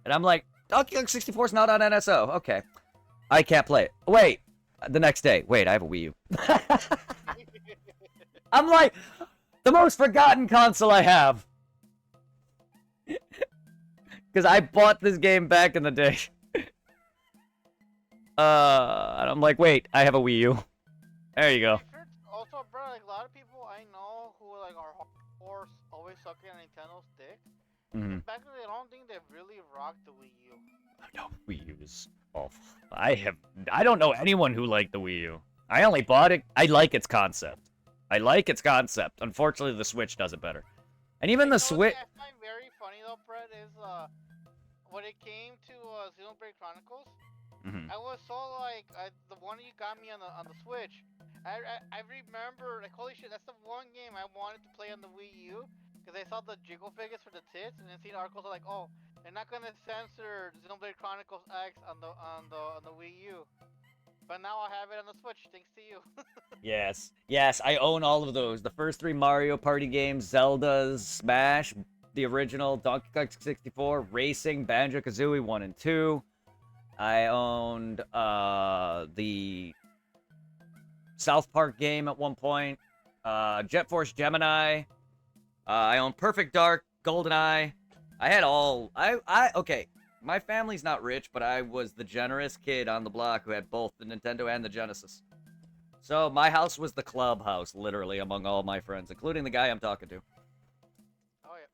And I'm like, Donkey Kong 64 is not on NSO. Okay. I can't play it. Wait. The next day. Wait, I have a Wii U. I'm like, the most forgotten console I have. Because I bought this game back in the day. And I'm like, wait, I have a Wii U. There you go. Also, bro, like a lot of people I know who like are hardcore, always sucking on Nintendo's dick. Mm-hmm. In fact, I don't think they really rocked the Wii U. No, Wii U is awful. I don't know anyone who liked the Wii U. I only bought it. I like its concept. I like its concept. Unfortunately, the Switch does it better. And even the Switch. I find very funny though, Brett, is when it came to Xenoblade Chronicles, I was so like the one you got me on the Switch. I remember like holy shit, that's the one game I wanted to play on the Wii U because I saw the jiggle figures for the tits and then seen articles like, oh, they're not gonna censor Xenoblade Chronicles X on the Wii U. But now I have it on the Switch, thanks to you. Yes. Yes, I own all of those. The first 3 Mario Party games, Zelda's, Smash, the original, Donkey Kong 64, Racing, Banjo-Kazooie 1 and 2. I owned the South Park game at one point, Jet Force Gemini. I owned Perfect Dark, GoldenEye. I had all... Okay, my family's not rich, but I was the generous kid on the block who had both the Nintendo and the Genesis. So my house was the clubhouse, literally, among all my friends, including the guy I'm talking to. Oh yeah.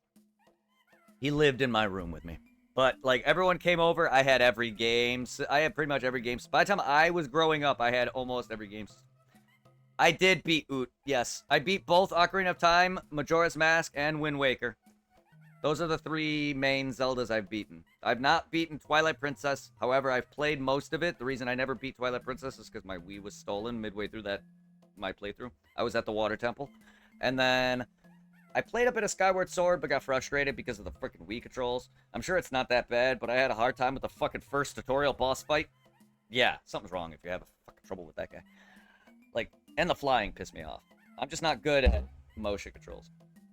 He lived in my room with me. But, like, everyone came over, I had every game. I had pretty much every game. By the time I was growing up, I had almost every game. I did beat Oot, yes. I beat both Ocarina of Time, Majora's Mask, and Wind Waker. Those are the 3 main Zeldas I've beaten. I've not beaten Twilight Princess. However, I've played most of it. The reason I never beat Twilight Princess is because my Wii was stolen midway through my playthrough. I was at the Water Temple. And then I played a bit of Skyward Sword, but got frustrated because of the freaking Wii controls. I'm sure it's not that bad, but I had a hard time with the fucking first tutorial boss fight. Yeah, something's wrong if you have fucking trouble with that guy. Like, and the flying pissed me off. I'm just not good at motion controls.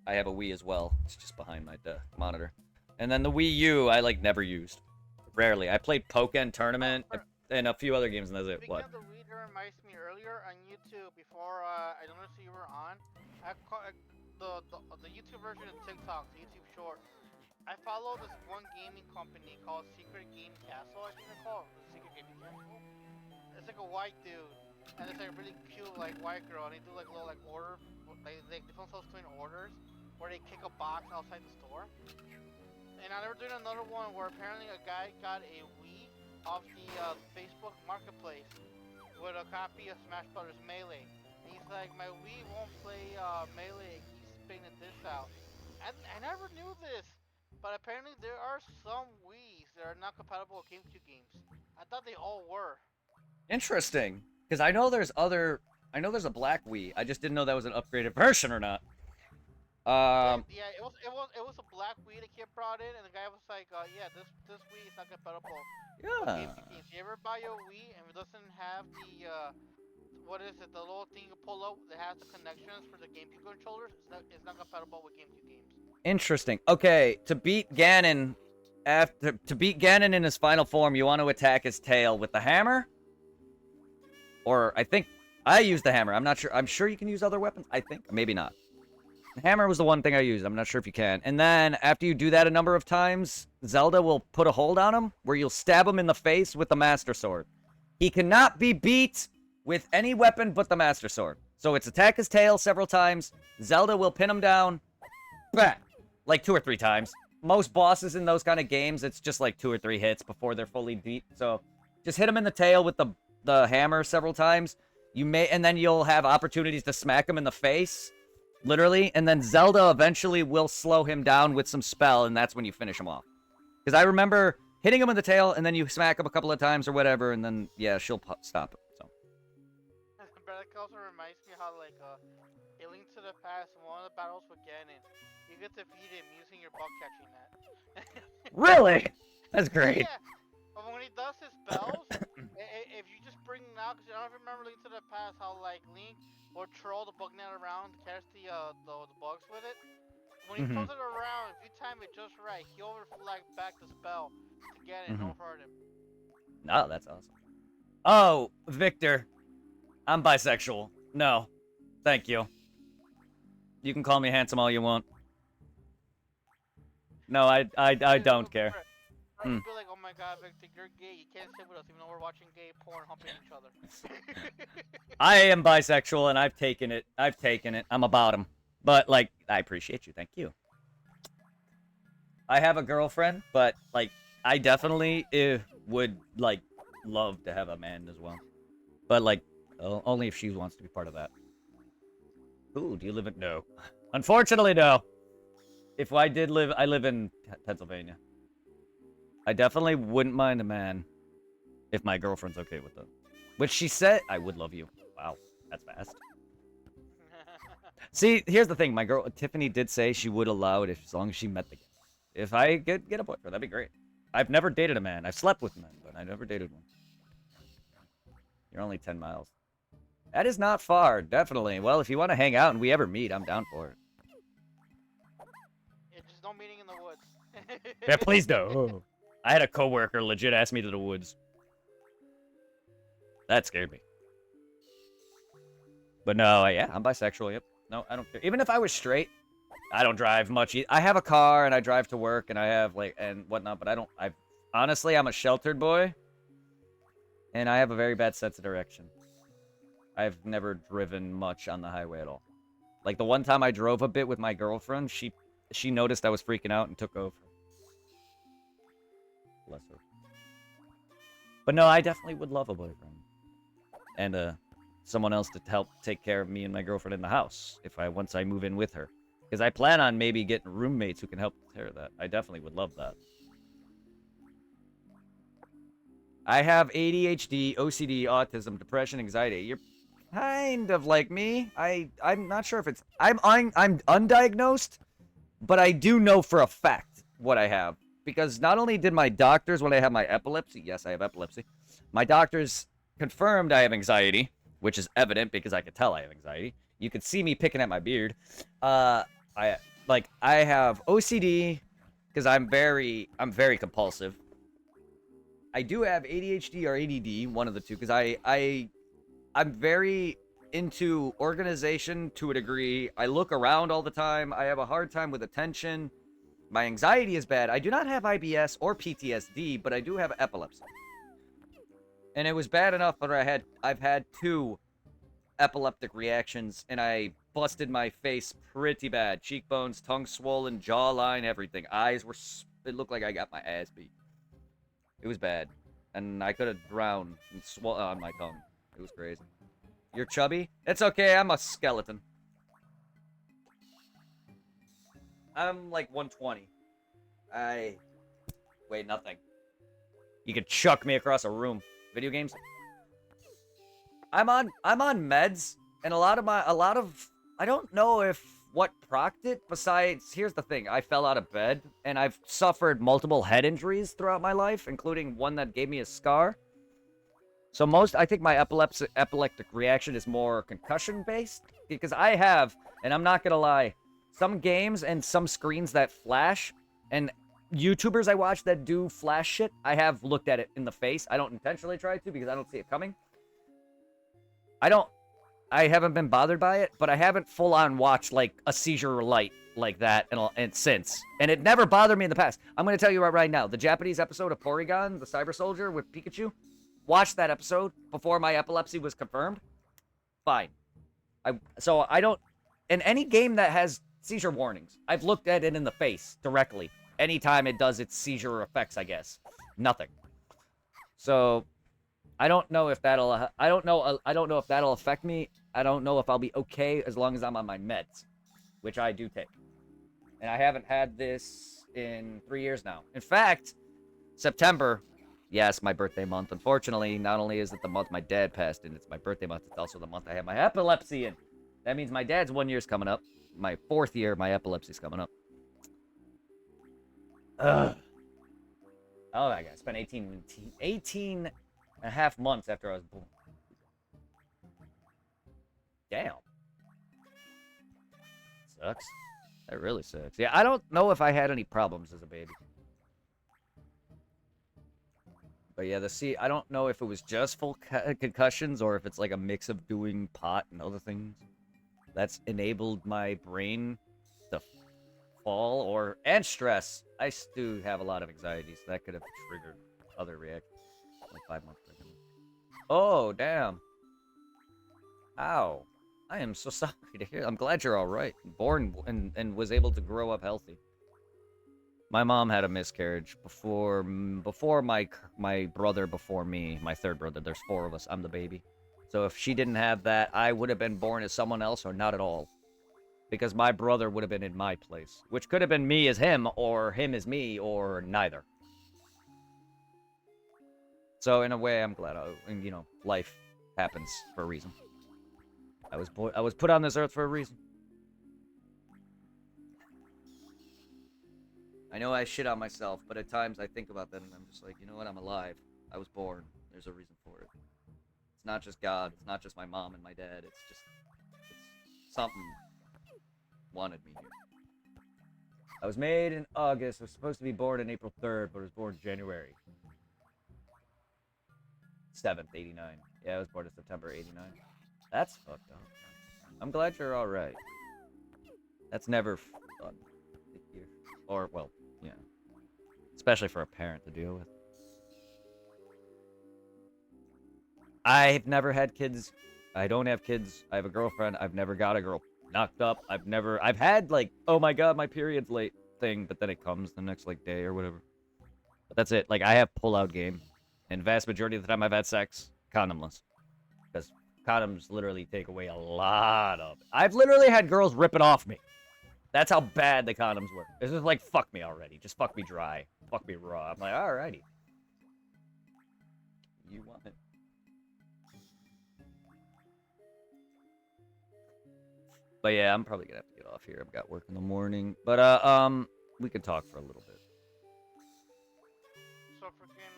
I have a Wii as well. It's just behind my monitor. And then the Wii U, I, like, never used. Rarely. I played Pokken Tournament and a few other games, and that's it. Speaking of the Wii, that reminds me earlier on YouTube, before I don't know if you were on, the YouTube version of TikTok, the YouTube short. I follow this one gaming company called Secret Game Castle, I think they're called. Secret Gaming Castle. It's like a white dude, and it's like a really cute like white girl, and they do like little like order, they film those twin orders, where they kick a box outside the store. And now they're doing another one where apparently a guy got a Wii off the Facebook Marketplace with a copy of Smash Brothers Melee. And he's like, my Wii won't play Melee, it keeps spitting this out. I never knew this, but apparently there are some Wiis that are not compatible with GameCube games. I thought they all were. Interesting, because I know there's a black Wii. I just didn't know that was an upgraded version or not. Yeah, it was a black Wii that kid brought in, and the guy was like, yeah, this Wii is not compatible with GameCube games. You ever buy a Wii and it doesn't have the what is it, the little thing you pull out that has the connections for the GameCube controllers? It's not compatible with GameCube games. Interesting. Okay, to beat Ganon in his final form, you want to attack his tail with the hammer? Or I think I used the hammer. I'm not sure. I'm sure you can use other weapons. I think maybe not. The hammer was the one thing I used. I'm not sure if you can. And then after you do that a number of times, Zelda will put a hold on him where you'll stab him in the face with the Master Sword. He cannot be beat with any weapon but the Master Sword. So it's attack his tail several times. Zelda will pin him down. Bah! Like 2 or 3 times. Most bosses in those kind of games, it's just like 2 or 3 hits before they're fully beat. So just hit him in the tail with the hammer several times. And then you'll have opportunities to smack him in the face. Literally, and then Zelda eventually will slow him down with some spell, and that's when you finish him off. Because I remember hitting him in the tail, and then you smack him a couple of times or whatever, and then, yeah, she'll stop it, so. But it also reminds me how, like, A Link to the Past, one of the battles with Ganon, you get to defeat him using your bug catching net. Really? That's great. Yeah, but when he does his spells, if you just bring him out, because I don't remember Link to the Past, how, like, Link or troll the bug net around, catch the bugs with it. When he throws it around, if you time it just right, he'll reflect back the spell to get it and don't hurt him. Oh, that's awesome. Oh, Victor. I'm bisexual. No. Thank you. You can call me handsome all you want. No, I don't care. I'd be like, oh my god, Victor, you're gay. You can't sit with us even though we're watching gay porn humping each other. I am bisexual and I've taken it. I'm about him. But, like, I appreciate you. Thank you. I have a girlfriend, but, like, I definitely would, like, love to have a man as well. But, like, only if she wants to be part of that. Ooh, do you live in... No. Unfortunately, no. If I did live... I live in Pennsylvania. I definitely wouldn't mind a man if my girlfriend's okay with it. Which she said... I would love you. Wow. That's fast. See, here's the thing. My girl, Tiffany, did say she would allow it as long as she met the guy. If I get a boyfriend, that'd be great. I've never dated a man. I've slept with men, but I never dated one. You're only 10 miles. That is not far, definitely. Well, if you want to hang out and we ever meet, I'm down for it. Yeah, just no meeting in the woods. Yeah, please don't. I had a coworker legit ask me to the woods. That scared me. But no, yeah, I'm bisexual, yep. No, I don't care. Even if I was straight, I don't drive much. I have a car and I drive to work and I have, like, and whatnot, but honestly, I'm a sheltered boy. And I have a very bad sense of direction. I've never driven much on the highway at all. Like, the one time I drove a bit with my girlfriend, she noticed I was freaking out and took over. Bless her. But no, I definitely would love a boyfriend. And, someone else to help take care of me and my girlfriend in the house once I move in with her. Because I plan on maybe getting roommates who can help take care of that. I definitely would love that. I have ADHD, OCD, autism, depression, anxiety. You're kind of like me. I'm not sure if it's... I'm undiagnosed, but I do know for a fact what I have. Because not only did my doctors, when I have my epilepsy... Yes, I have epilepsy. My doctors confirmed I have anxiety, which is evident because I could tell I have anxiety. You could see me picking at my beard. I have OCD because I'm very compulsive. I do have ADHD or ADD, one of the two, because I'm very into organization to a degree. I look around all the time. I have a hard time with attention. My anxiety is bad. I do not have IBS or PTSD, but I do have epilepsy. And it was bad enough that I've had 2 epileptic reactions, and I busted my face pretty bad. Cheekbones, tongue swollen, jawline, everything. Eyes were... It looked like I got my ass beat. It was bad. And I could have drowned and swallowed on my tongue. It was crazy. You're chubby? It's okay, I'm a skeleton. I'm like 120. I weigh nothing. You could chuck me across a room. Video games? I'm on meds, and a lot of I don't know if what procced it, besides, here's the thing, I fell out of bed, and I've suffered multiple head injuries throughout my life, including one that gave me a scar. So I think my epileptic reaction is more concussion-based, because I have, and I'm not gonna lie, some games and some screens that flash, and YouTubers I watch that do flash shit, I have looked at it in the face. I don't intentionally try to, because I don't see it coming. I haven't been bothered by it, but I haven't full-on watched, like, a seizure light like that and since. And it never bothered me in the past. I'm going to tell you right now, the Japanese episode of Porygon, the Cyber Soldier with Pikachu, watched that episode before my epilepsy was confirmed. Fine. So I don't... In any game that has seizure warnings, I've looked at it in the face directly. Anytime it does its seizure effects, I guess. Nothing. So... I don't know if that'll affect me. I don't know if I'll be okay as long as I'm on my meds, which I do take. And I haven't had this in 3 years now. In fact, September, yes, my birthday month. Unfortunately, not only is it the month my dad passed in, it's my birthday month, it's also the month I have my epilepsy in. That means my dad's 1 year's coming up. My 4th year, my epilepsy's coming up. Ugh. Oh my god, I spent 18 and a half months after I was born. Damn. Sucks. That really sucks. Yeah, I don't know if I had any problems as a baby. But yeah, I don't know if it was just full concussions or if it's like a mix of doing pot and other things that's enabled my brain to fall and stress. I do have a lot of anxiety, so that could have triggered other reactions. Like 5 months pregnant. Oh, damn. Ow. I am so sorry to hear. I'm glad you're all right. Born and was able to grow up healthy. My mom had a miscarriage before my brother before me, my third brother. There's 4 of us. I'm the baby. So if she didn't have that, I would have been born as someone else or not at all. Because my brother would have been in my place, which could have been me as him or him as me or neither. So in a way, I'm glad. Life happens for a reason. I was put on this earth for a reason. I know I shit on myself, but at times I think about that and I'm just like, you know what? I'm alive. I was born. There's a reason for it. It's not just God. It's not just my mom and my dad. It's something wanted me here. I was made in August. I was supposed to be born on April 3rd, but I was born January 7th, 89. Yeah, I was born in September 89. That's fucked up. I'm glad you're alright. That's never fun. Or, well, yeah. Especially for a parent to deal with. I've never had kids. I don't have kids. I have a girlfriend. I've never got a girl knocked up. I've had, like, oh my god, my period's late thing, but then it comes the next, like, day or whatever. But that's it. Like, I have pull-out game. And vast majority of the time I've had sex, condomless. Because condoms literally take away a lot of it. I've literally had girls rip it off me. That's how bad the condoms were. It's just like, fuck me already. Just fuck me dry. Fuck me raw. I'm like, alrighty. You want it. But yeah, I'm probably gonna have to get off here. I've got work in the morning. But, we can talk for a little bit. So freaking,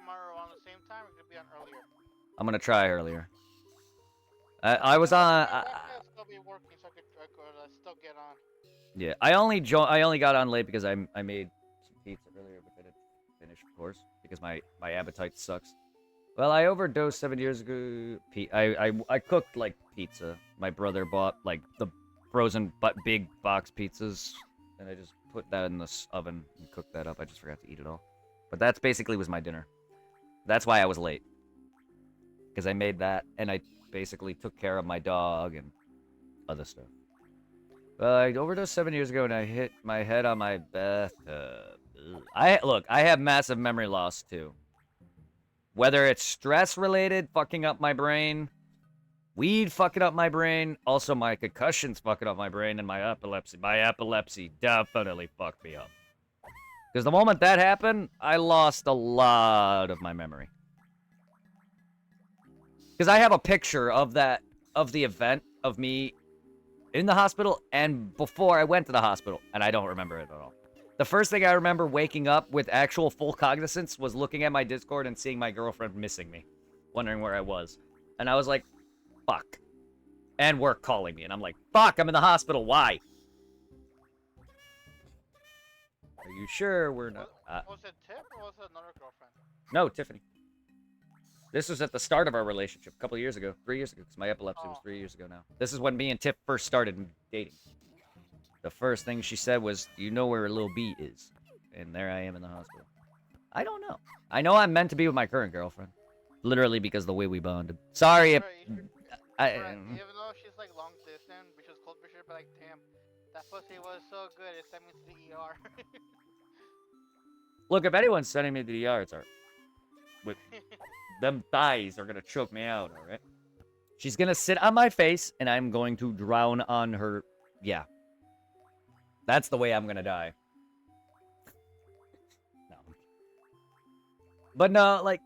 tomorrow on the same time, it could be on earlier. I'm gonna try earlier. I was on... My wife will still be working, so I could still get on. Yeah, I only got on late because I made some pizza earlier, but I didn't finish, of course, because my appetite sucks. Well, I overdosed 7 years ago. I cooked like pizza. My brother bought like the frozen but big box pizzas, and I just put that in the oven and cooked that up. I just forgot to eat it all. But that's basically was my dinner. That's why I was late, because I made that and I basically took care of my dog and other stuff. Well, I overdosed 7 years ago and I hit my head on my bathtub. I have massive memory loss too. Whether it's stress related, fucking up my brain, weed fucking up my brain, also my concussions fucking up my brain, and my epilepsy. My epilepsy definitely fucked me up. Because the moment that happened, I lost a lot of my memory. Because I have a picture of the event of me in the hospital and before I went to the hospital, and I don't remember it at all. The first thing I remember waking up with actual full cognizance was looking at my Discord and seeing my girlfriend missing me, wondering where I was. And I was like, fuck. And work calling me, and I'm like, fuck, I'm in the hospital, why? Are you sure we're not... Was it Tip or was it another girlfriend? No, Tiffany. This was at the start of our relationship, a couple of years ago. 3 years ago, because my epilepsy was 3 years ago now. This is when me and Tiff first started dating. The first thing she said was, do you know where Lil B is? And there I am in the hospital. I don't know. I know I'm meant to be with my current girlfriend. Literally because of the way we bonded. Sorry if... Even though she's like long distance, which was cold for sure, but like, damn, that pussy was so good, it sent me to the ER. Look, if anyone's sending me to the ER, it's her. With them thighs are gonna choke me out, alright? She's gonna sit on my face, and I'm going to drown on her... Yeah. That's the way I'm gonna die. No. But no, like,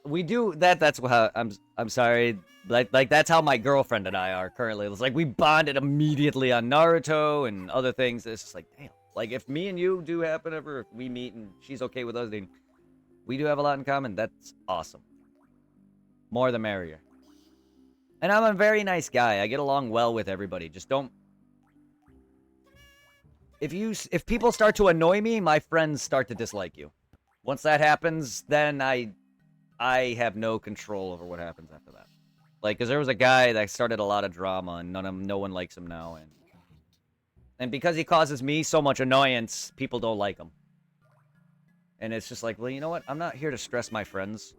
we do... That's how... I'm sorry. Like, that's how my girlfriend and I are currently. It's like, we bonded immediately on Naruto and other things. It's just like, damn. Like, if me and you do happen ever, if we meet and she's okay with us, then we do have a lot in common. That's awesome. More the merrier. And I'm a very nice guy. I get along well with everybody. Just don't if people start to annoy me, my friends start to dislike you. Once that happens, then I have no control over what happens after that. Like, because there was a guy that started a lot of drama, and no one likes him now, and because he causes me so much annoyance, people don't like him. And it's just like, well, you know what? I'm not here to stress my friends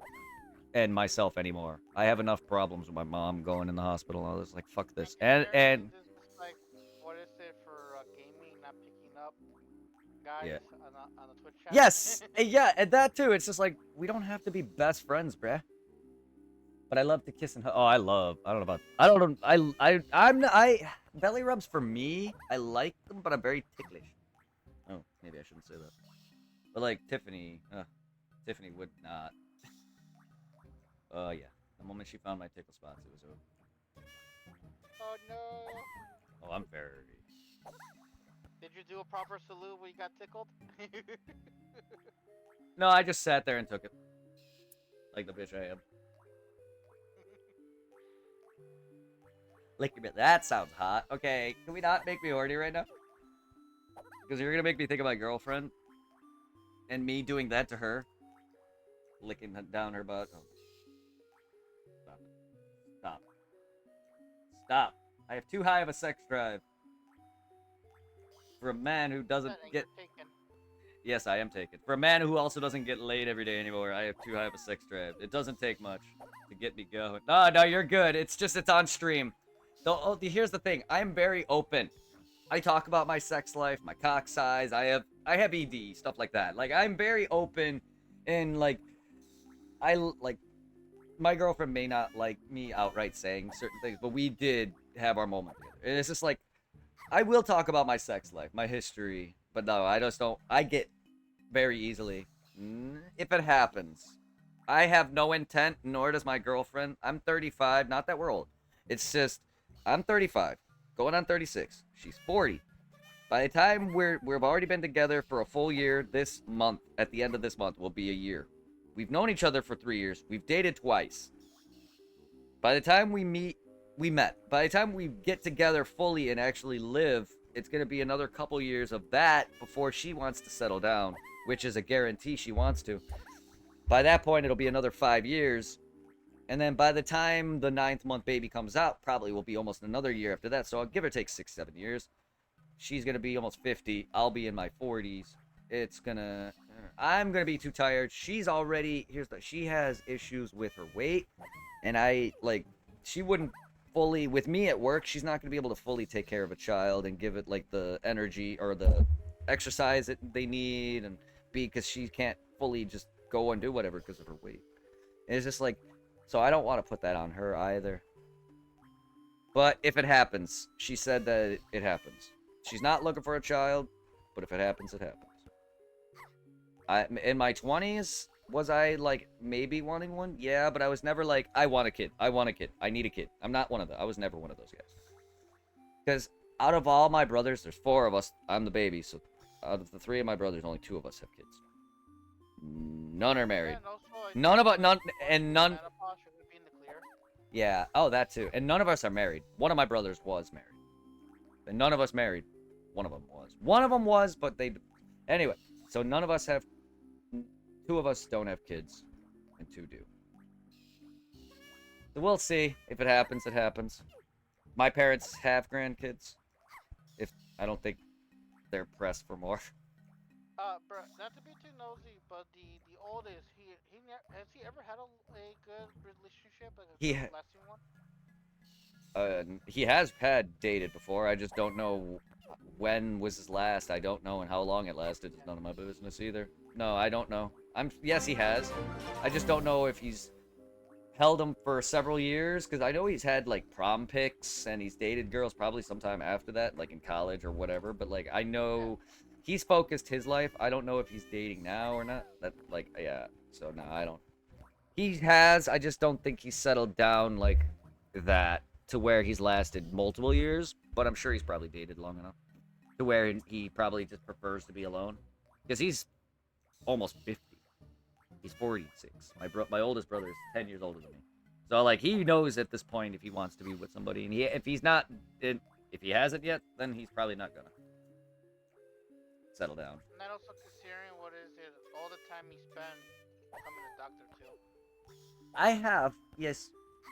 and myself anymore. I have enough problems with my mom going in the hospital. I was like, fuck this. And This is like, what is it for gaming not picking up guys yeah. on the Twitch chat? Yes, yeah, and that too. It's just like we don't have to be best friends, bruh. But I love to kiss and hug. Oh, I don't know about. I don't know. I belly rubs for me. I like them, but I'm very ticklish. Oh, maybe I shouldn't say that. But like Tiffany would not. Yeah. The moment she found my tickle spots, it was over. Oh no! Oh, I'm very. Did you do a proper salute when you got tickled? No, I just sat there and took it, like the bitch I am. Lick your bit. That sounds hot. Okay, can we not make me horny right now? Because you're gonna make me think of my girlfriend and me doing that to her, licking down her butt. Oh. Stop it. Stop. Stop. I have too high of a sex drive for a man who doesn't get. Taken. Yes, I am taken. For a man who also doesn't get laid every day anymore, I have too high of a sex drive. It doesn't take much to get me going. No, you're good. It's just it's on stream. Here's the thing. I'm very open. I talk about my sex life, my cock size. I have ED, stuff like that. Like I'm very open, and like my girlfriend may not like me outright saying certain things, but we did have our moment together. And it's just like I will talk about my sex life, my history, but no, I just don't. I get very easily if it happens. I have no intent, nor does my girlfriend. I'm 35. Not that we're old. It's just I'm 35, going on 36. She's 40. By the time we've already been together for a full year, this month, at the end of this month, will be a year. We've known each other for 3 years. We've dated twice. By the time we met. By the time we get together fully and actually live, it's going to be another couple years of that before she wants to settle down, which is a guarantee she wants to. By that point, it'll be another 5 years. And then by the time the 9th month baby comes out, probably will be almost another year after that. So I'll give or take 6-7 years. She's going to be almost 50. I'll be in my 40s. I'm going to be too tired. She has issues with her weight. And she wouldn't fully, with me at work, she's not going to be able to fully take care of a child and give it like the energy or the exercise that they need because she can't fully just go and do whatever because of her weight. And it's just like, so I don't want to put that on her either. But if it happens, she said that it happens. She's not looking for a child, but if it happens, it happens. In my 20s, was I like maybe wanting one? Yeah, but I was never like, I want a kid. I want a kid. I need a kid. I'm not one of them. I was never one of those guys. Because out of all my brothers, there's 4 of us. I'm the baby, so out of the 3 of my brothers, only 2 of us have kids. None are married. None. Yeah. Oh, that too. And none of us are married. One of my brothers was married. And none of us married. One of them was. One of them was, but they. Anyway, so none of us have. 2 of us don't have kids, and 2 do. So we'll see. If it happens, it happens. My parents have grandkids. I don't think they're pressed for more. Bro, not to be too nosy, but the oldest, has he ever had a good relationship, like a good lasting one? He has had dated before. I just don't know when was his last. I don't know and how long it lasted. It's none of my business either. No, I don't know. Yes, he has. I just don't know if he's held them for several years, because I know he's had like prom pics and he's dated girls probably sometime after that, like in college or whatever. But like I know he's focused his life. I don't know if he's dating now or not. So no, I don't. He has. I just don't think he's settled down like that to where he's lasted multiple years. But I'm sure he's probably dated long enough to where he probably just prefers to be alone, because he's almost 50. He's 46. My oldest brother is 10 years older than me. So like he knows at this point if he wants to be with somebody, and if he hasn't yet, then he's probably not gonna. settle down. Not also considering what is it, all the time he spent becoming a doctor too. I have, yes.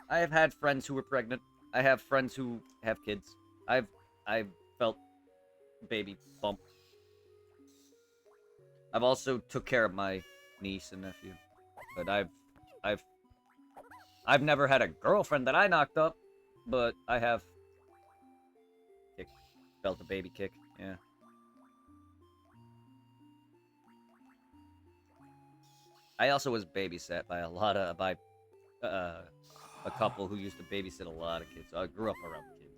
I have had friends who were pregnant. I have friends who have kids. I've felt baby bump. I've also took care of my niece and nephew. But I've I've never had a girlfriend that I knocked up, but I have felt a baby kick. Yeah. I also was babysat by a couple who used to babysit a lot of kids. So I grew up around kids.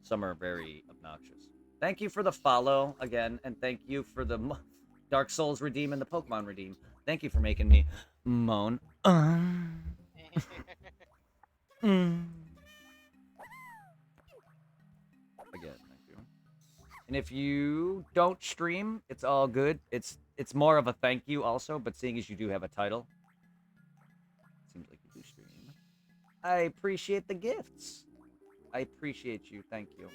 Some are very obnoxious. Thank you for the follow again, and thank you for the Dark Souls redeem and the Pokemon redeem. Thank you for making me moan. Mm. Again, thank you. And if you don't stream, it's all good. It's more of a thank you also, but seeing as you do have a title, seems like you do stream. I appreciate the gifts. I appreciate you. Thank you.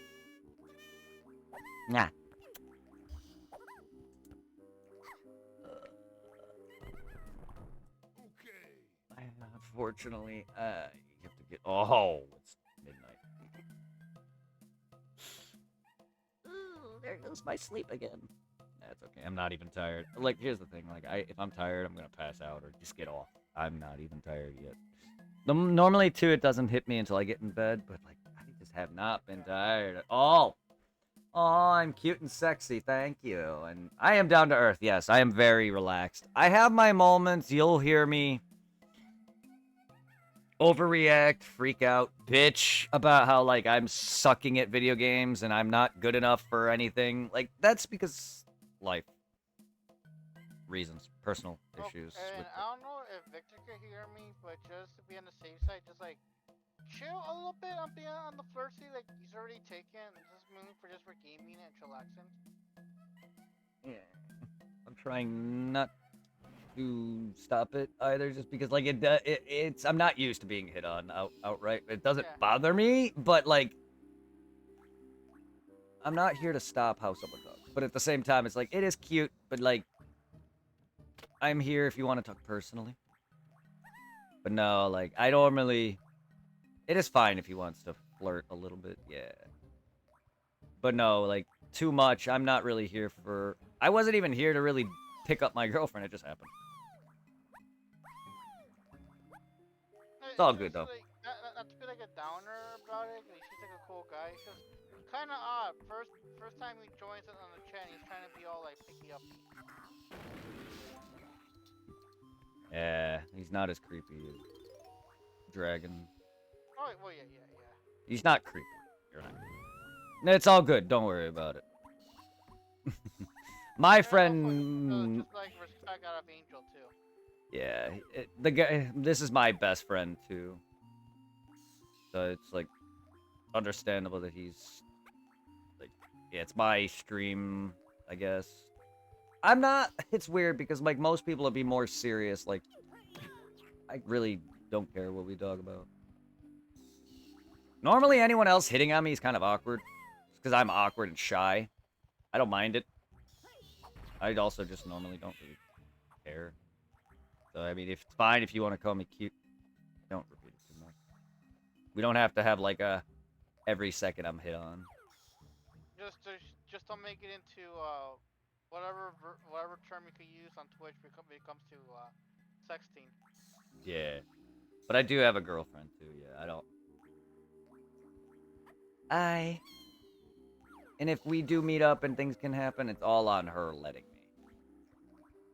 Nah. Unfortunately, you have to get. Oh, it's midnight. Ooh, there goes my sleep again. That's okay. I'm not even tired. Like, here's the thing. Like, if I'm tired, I'm gonna pass out or just get off. I'm not even tired yet. Normally, too, it doesn't hit me until I get in bed. But like, I just have not been tired at all. Oh, I'm cute and sexy. Thank you. And I am down to earth. Yes, I am very relaxed. I have my moments. You'll hear me overreact, freak out, bitch about how, like, I'm sucking at video games and I'm not good enough for anything. Like, that's because life. Reasons. Personal issues. And I don't know if Victor could hear me, but just to be on the safe side, just like chill a little bit on being on the flirty. Like he's already taken, just mainly for gaming and chillaxing. Yeah. I'm trying not to stop it either, just because like it's I'm not used to being hit on outright. It doesn't bother me, but like I'm not here to stop how someone talks. But at the same time, it's like it is cute, but like I'm here if you want to talk personally. But no, like I normally it is fine if he wants to flirt a little bit, yeah. But no, like too much. I'm not really here for. I wasn't even here to really pick up my girlfriend. It just happened. It's all good though. Like, not to be like a downer about it. Like, she's like a cool guy. It's just kind of odd. First time he joins us on the chat, he's trying to be all like picky up. Yeah, he's not as creepy as Dragon. Oh well, yeah. He's not creepy. You're right. It's all good. Don't worry about it. My friend. Just like respect out of Angel too. Yeah, the guy. This is my best friend too. So it's like understandable that he's like, yeah, it's my stream, I guess. I'm not. It's weird because like most people would be more serious. Like, I really don't care what we talk about. Normally, anyone else hitting on me is kind of awkward. It's because I'm awkward and shy. I don't mind it. I also just normally don't really care. So, I mean, if it's fine if you want to call me cute, don't repeat it too much. We don't have to have, like, every second I'm hit on. Just don't make it into, whatever term you could use on Twitch when it comes to, sexting. Yeah. But I do have a girlfriend, too, yeah. I don't... And if we do meet up and things can happen, it's all on her letting me.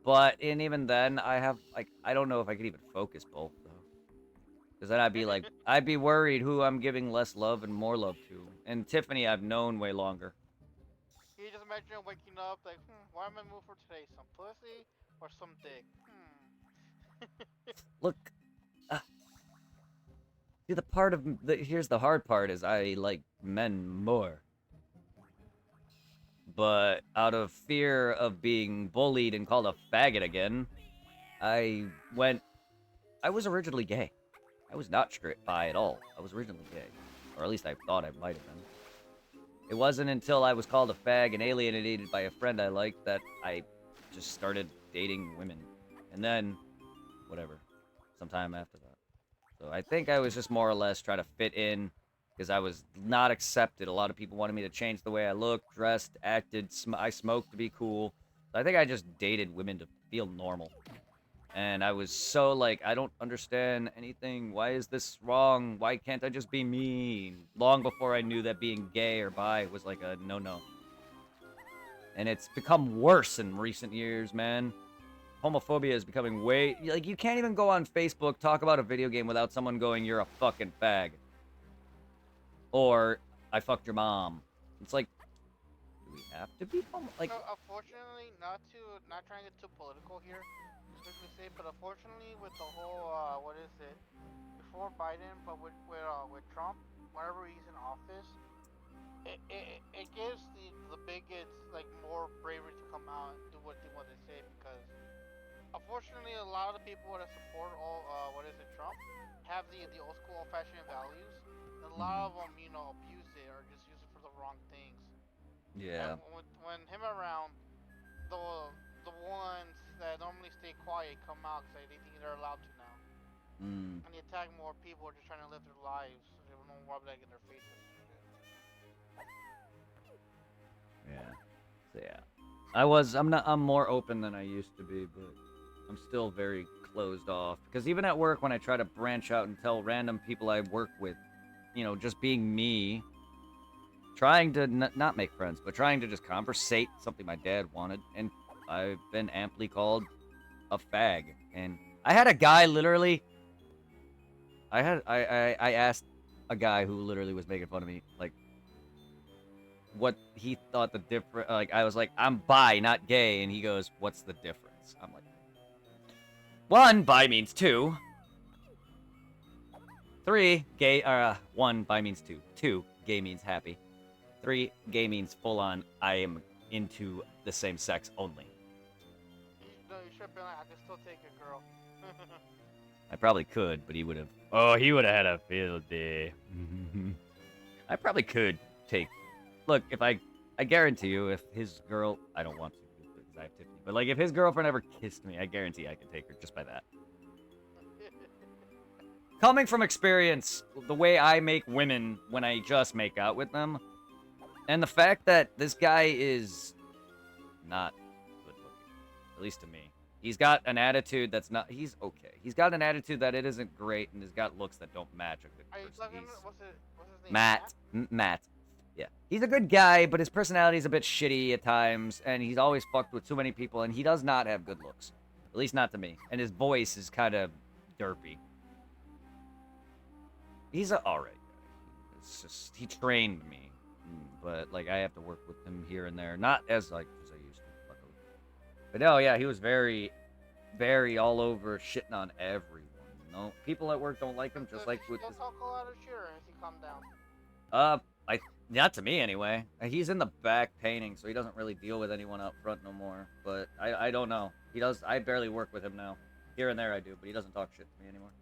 But, and even then, I have, like, I don't know if I could even focus both, though. Because then I'd be like, I'd be worried who I'm giving less love and more love to. And Tiffany I've known way longer. You just imagine waking up like, what am I mood for today? Some pussy or some dick? Look, see, the part of here's the hard part is I like men more. But out of fear of being bullied and called a faggot again, I was originally gay. I was not straight bi at all. I was originally gay. Or at least I thought I might have been. It wasn't until I was called a fag and alienated by a friend I liked that I just started dating women. And then, whatever, sometime after that. So I think I was just more or less trying to fit in because I was not accepted. A lot of people wanted me to change the way I looked, dressed, acted. I smoked to be cool. So I think I just dated women to feel normal. And I was so like, I don't understand anything. Why is this wrong? Why can't I just be me? Long before I knew that being gay or bi was like a no-no. And it's become worse in recent years, man. Homophobia is becoming way... Like, you can't even go on Facebook, talk about a video game without someone going, you're a fucking fag. Or, I fucked your mom. It's like, do we have to be homo... Like... So, unfortunately, not trying to get too political here, strictly say, but unfortunately with the whole, what is it, before Biden, but with Trump, whenever he's in office, it gives the bigots, like, more bravery to come out and do what they want to say, because unfortunately, a lot of the people that support Trump, have the old school, old-fashioned values. And a lot of them, abuse it or just use it for the wrong things. Yeah. And when him around, the ones that normally stay quiet come out because they think they're allowed to now. And they attack more people who are just trying to live their lives. So they don't rub that in their faces. Yeah. So yeah. I'm more open than I used to be, but I'm still very closed off. Because even at work, when I try to branch out and tell random people I work with, just being me, trying to not make friends, but trying to just conversate, something my dad wanted, and I've been amply called a fag. And I had a guy literally, I asked a guy who literally was making fun of me, like, what he thought the difference, like, I was like, I'm bi, not gay, and he goes, what's the difference? I'm like, 1, bi means 2. 3, gay, 1, bi means 2. 2, gay means happy. 3, gay means full on, I am into the same sex only. No, you should be like, I can still take a girl. I probably could, but he would have, he would have had a field day. I probably could take, look, if I guarantee you, if his girl, I don't want to, because I have Tiffany, but like, if his girlfriend ever kissed me, I guarantee I could take her just by that. Coming from experience, the way I make women when I just make out with them, and the fact that this guy is not good looking, at least to me. He's got an attitude that's not, he's okay. He's got an attitude that it isn't great, and he's got looks that don't match a good person. What's his name? Matt. Matt. Yeah. He's a good guy, but his personality is a bit shitty at times, and he's always fucked with too many people, and he does not have good looks. At least not to me. And his voice is kind of derpy. He's a alright guy. It's just, he trained me. But, like, I have to work with him here and there. Not as, like, as I used to, luckily. But no, yeah, he was very, very all over shitting on everyone. People at work don't like him, just like with this. Talk a lot of shit, or has he calmed down? Not to me, anyway. He's in the back painting, so he doesn't really deal with anyone out front no more. But I don't know. He does, I barely work with him now. Here and there I do, but he doesn't talk shit to me anymore.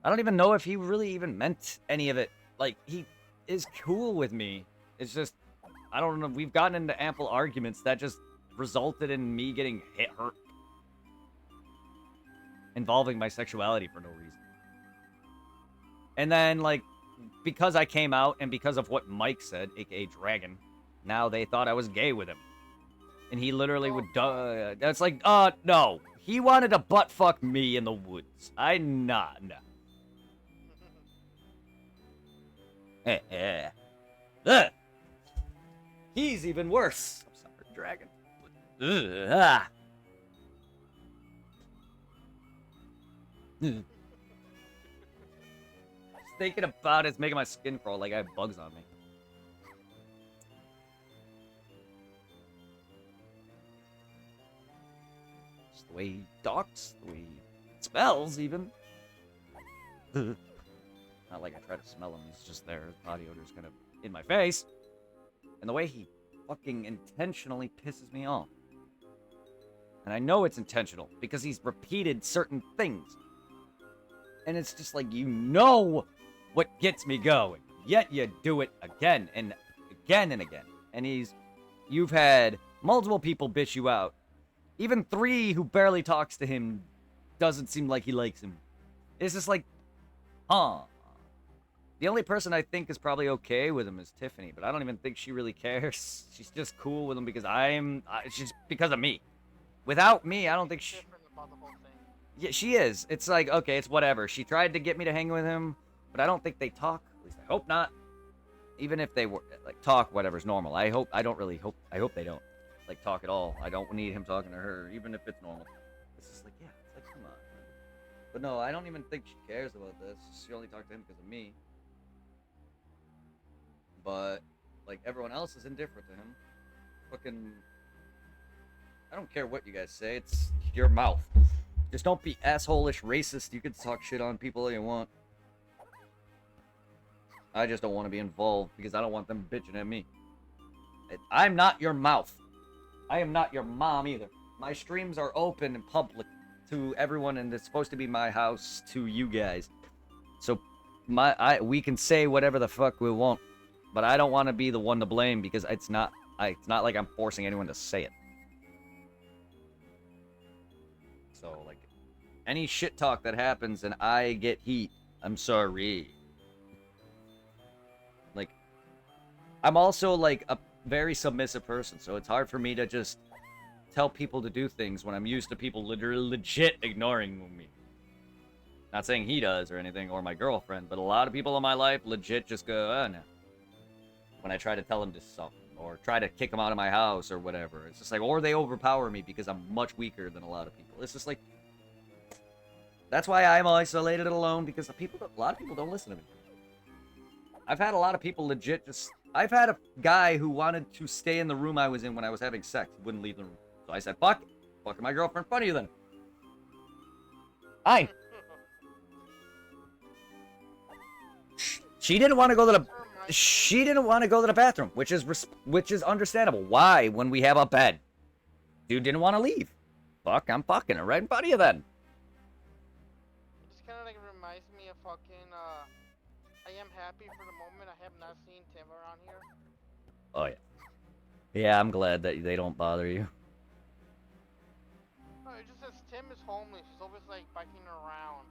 I don't even know if he really even meant any of it. Like, he is cool with me. It's just, I don't know. We've gotten into ample arguments that just resulted in me getting hurt. Involving my sexuality for no reason. And then, like, because I came out and because of what Mike said, aka Dragon, now they thought I was gay with him. And he literally would, that's like, no. He wanted to butt fuck me in the woods. Nah. He's even worse. I'm sorry, Dragon. Just thinking about it's making my skin crawl like I have bugs on me. Just the way he talks, the way he smells, even. Not like I try to smell him, he's just there. His body odor's kind of in my face. And the way he fucking intentionally pisses me off. And I know it's intentional, because he's repeated certain things. And it's just like, you know what gets me going. yet you do it again and again and again. And you've had multiple people bitch you out. Even 3 who barely talks to him doesn't seem like he likes him. It's just like, huh. The only person I think is probably okay with him is Tiffany, but I don't even think she really cares. She's just cool with him because it's just because of me. Without me, I don't think she... Different about the whole thing. Yeah, she is. It's like, okay, it's whatever. She tried to get me to hang with him, but I don't think they talk. At least I hope not. Even if they were, like, talk, whatever's normal. I hope they don't, like, talk at all. I don't need him talking to her, even if it's normal. It's just like, yeah, it's like, come on. But no, I don't even think she cares about this. She only talked to him because of me. But, like, everyone else is indifferent to him. Fucking... I don't care what you guys say. It's your mouth. Just don't be asshole-ish racist. You can talk shit on people all you want. I just don't want to be involved because I don't want them bitching at me. I'm not your mouth. I am not your mom either. My streams are open and public to everyone, and it's supposed to be my house to you guys. So we can say whatever the fuck we want, but I don't want to be the one to blame because it's not like I'm forcing anyone to say it. So, like, any shit talk that happens and I get heat, I'm sorry. Like, I'm also, like, a very submissive person, so it's hard for me to just tell people to do things when I'm used to people literally legit ignoring me. Not saying he does or anything, or my girlfriend, but a lot of people in my life legit just go, oh, no. When I try to tell them to something, or try to kick them out of my house or whatever. It's just like, or they overpower me because I'm much weaker than a lot of people. It's just like, that's why I'm isolated and alone, because a lot of people don't listen to me. I've had a lot of people legit just... I've had a guy who wanted to stay in the room I was in when I was having sex. He wouldn't leave the room. So I said, fuck it. Fucking my girlfriend in front of you then. Fine. She didn't want to go to the bathroom, which is understandable. Why when we have a bed? Dude didn't want to leave. Fuck, I'm fucking her right in front of you then. It just kind of like reminds me of fucking, I am happy for the moment. I have not seen Tim around here. Oh, yeah. Yeah, I'm glad that they don't bother you. No, it just says Tim is homeless. He's always like biking around.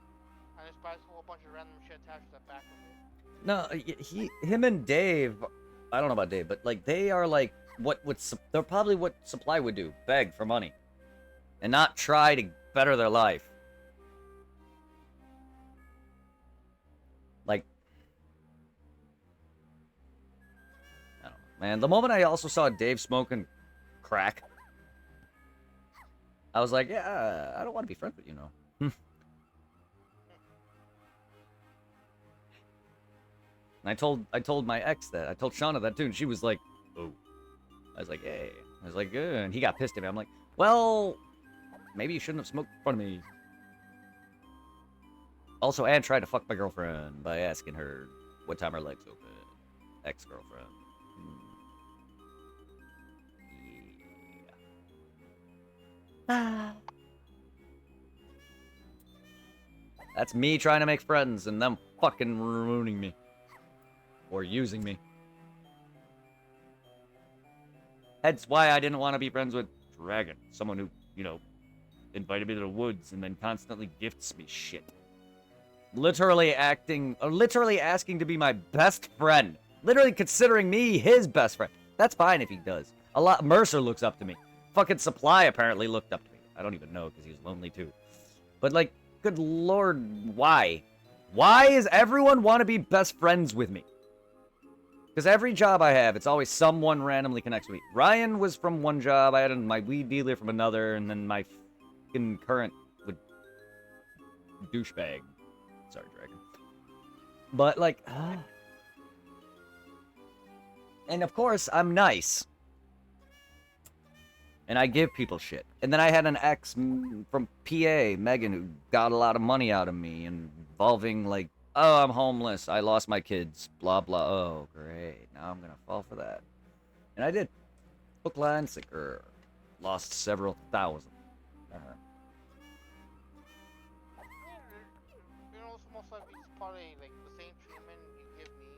And just buys a whole bunch of random shit attached to the back of it. No, him and Dave, I don't know about Dave, but, like, they are, like, they're probably what Supply would do. Beg for money. And not try to better their life. Like, I don't know. Man, the moment I also saw Dave smoking crack, I was like, yeah, I don't want to be friends with you, no. And I told my ex that. I told Shauna that too, and she was like, oh. I was like, hey. I was like, good. And he got pissed at me. I'm like, well, maybe you shouldn't have smoked in front of me. Also, Anne tried to fuck my girlfriend by asking her what time her legs open. Ex-girlfriend. Yeah. That's me trying to make friends and them fucking ruining me. Or using me. That's why I didn't want to be friends with Dragon. Someone who, you know, invited me to the woods and then constantly gifts me shit. Literally asking to be my best friend. Literally considering me his best friend. That's fine if he does. Mercer looks up to me. Fucking Supply apparently looked up to me. I don't even know because he was lonely too. But, like, good lord, why? Why does everyone want to be best friends with me? Because every job I have, it's always someone randomly connects with me. Ryan was from one job, I had my weed dealer from another, and then my fucking current with douchebag. Sorry, Dragon. But, like, and of course, I'm nice. And I give people shit. And then I had an ex from PA, Megan, who got a lot of money out of me, involving, like, oh, I'm homeless. I lost my kids. Blah, blah. Oh, great. Now I'm going to fall for that. And I did. Hook, line, sinker. Lost several thousand. You know, it's most likely it's probably like the same treatment you give me,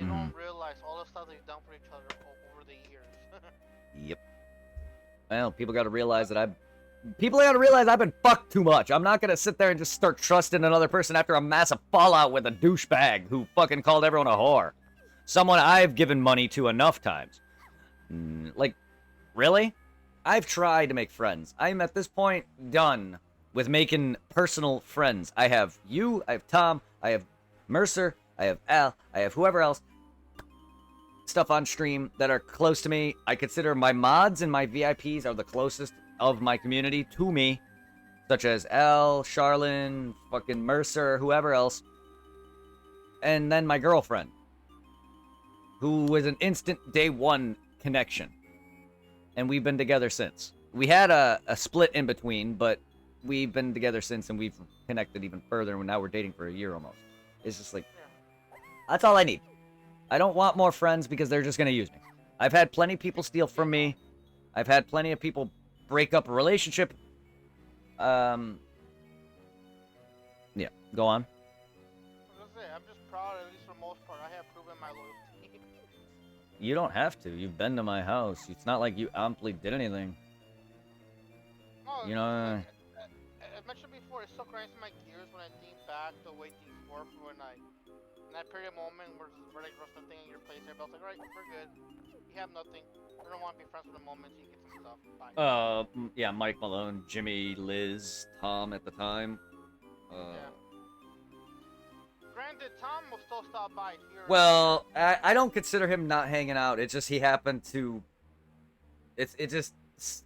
they don't realize all the stuff they've done for each other over the years. Yep. Well, people got to realize that I've been fucked too much. I'm not gonna sit there and just start trusting another person after a massive fallout with a douchebag who fucking called everyone a whore. Someone I've given money to enough times. Like, really? I've tried to make friends. I'm at this point done with making personal friends. I have you, I have Tom, I have Mercer, I have Al, I have whoever else. Stuff on stream that are close to me. I consider my mods and my VIPs are the closest of my community to me, such as Al, Charlene, fucking Mercer, whoever else, and then my girlfriend, who was an instant day one connection, and we've been together since. We had a split in between, but we've been together since, and we've connected even further, and now we're dating for a year almost. It's just like, that's all I need. I don't want more friends because they're just going to use me. I've had plenty of people steal from me. I've had plenty of people break up a relationship. Yeah, go on. I'm just proud, at least for the most part, I have proven my loyalty. You don't have to. You've been to my house. It's not like you amply did anything. No, You know... I mentioned before, it still grinds my gears when I think back the way things were for when in that period moment where like there's nothing in your place, everybody's like, right, we're good. You have nothing. I don't want to be friends for the moment, so you get some stuff. Bye. Yeah, Mike Malone, Jimmy, Liz, Tom at the time. Yeah. Granted, Tom will still stop by here. Well, I don't consider him not hanging out. It's just he happened to... It just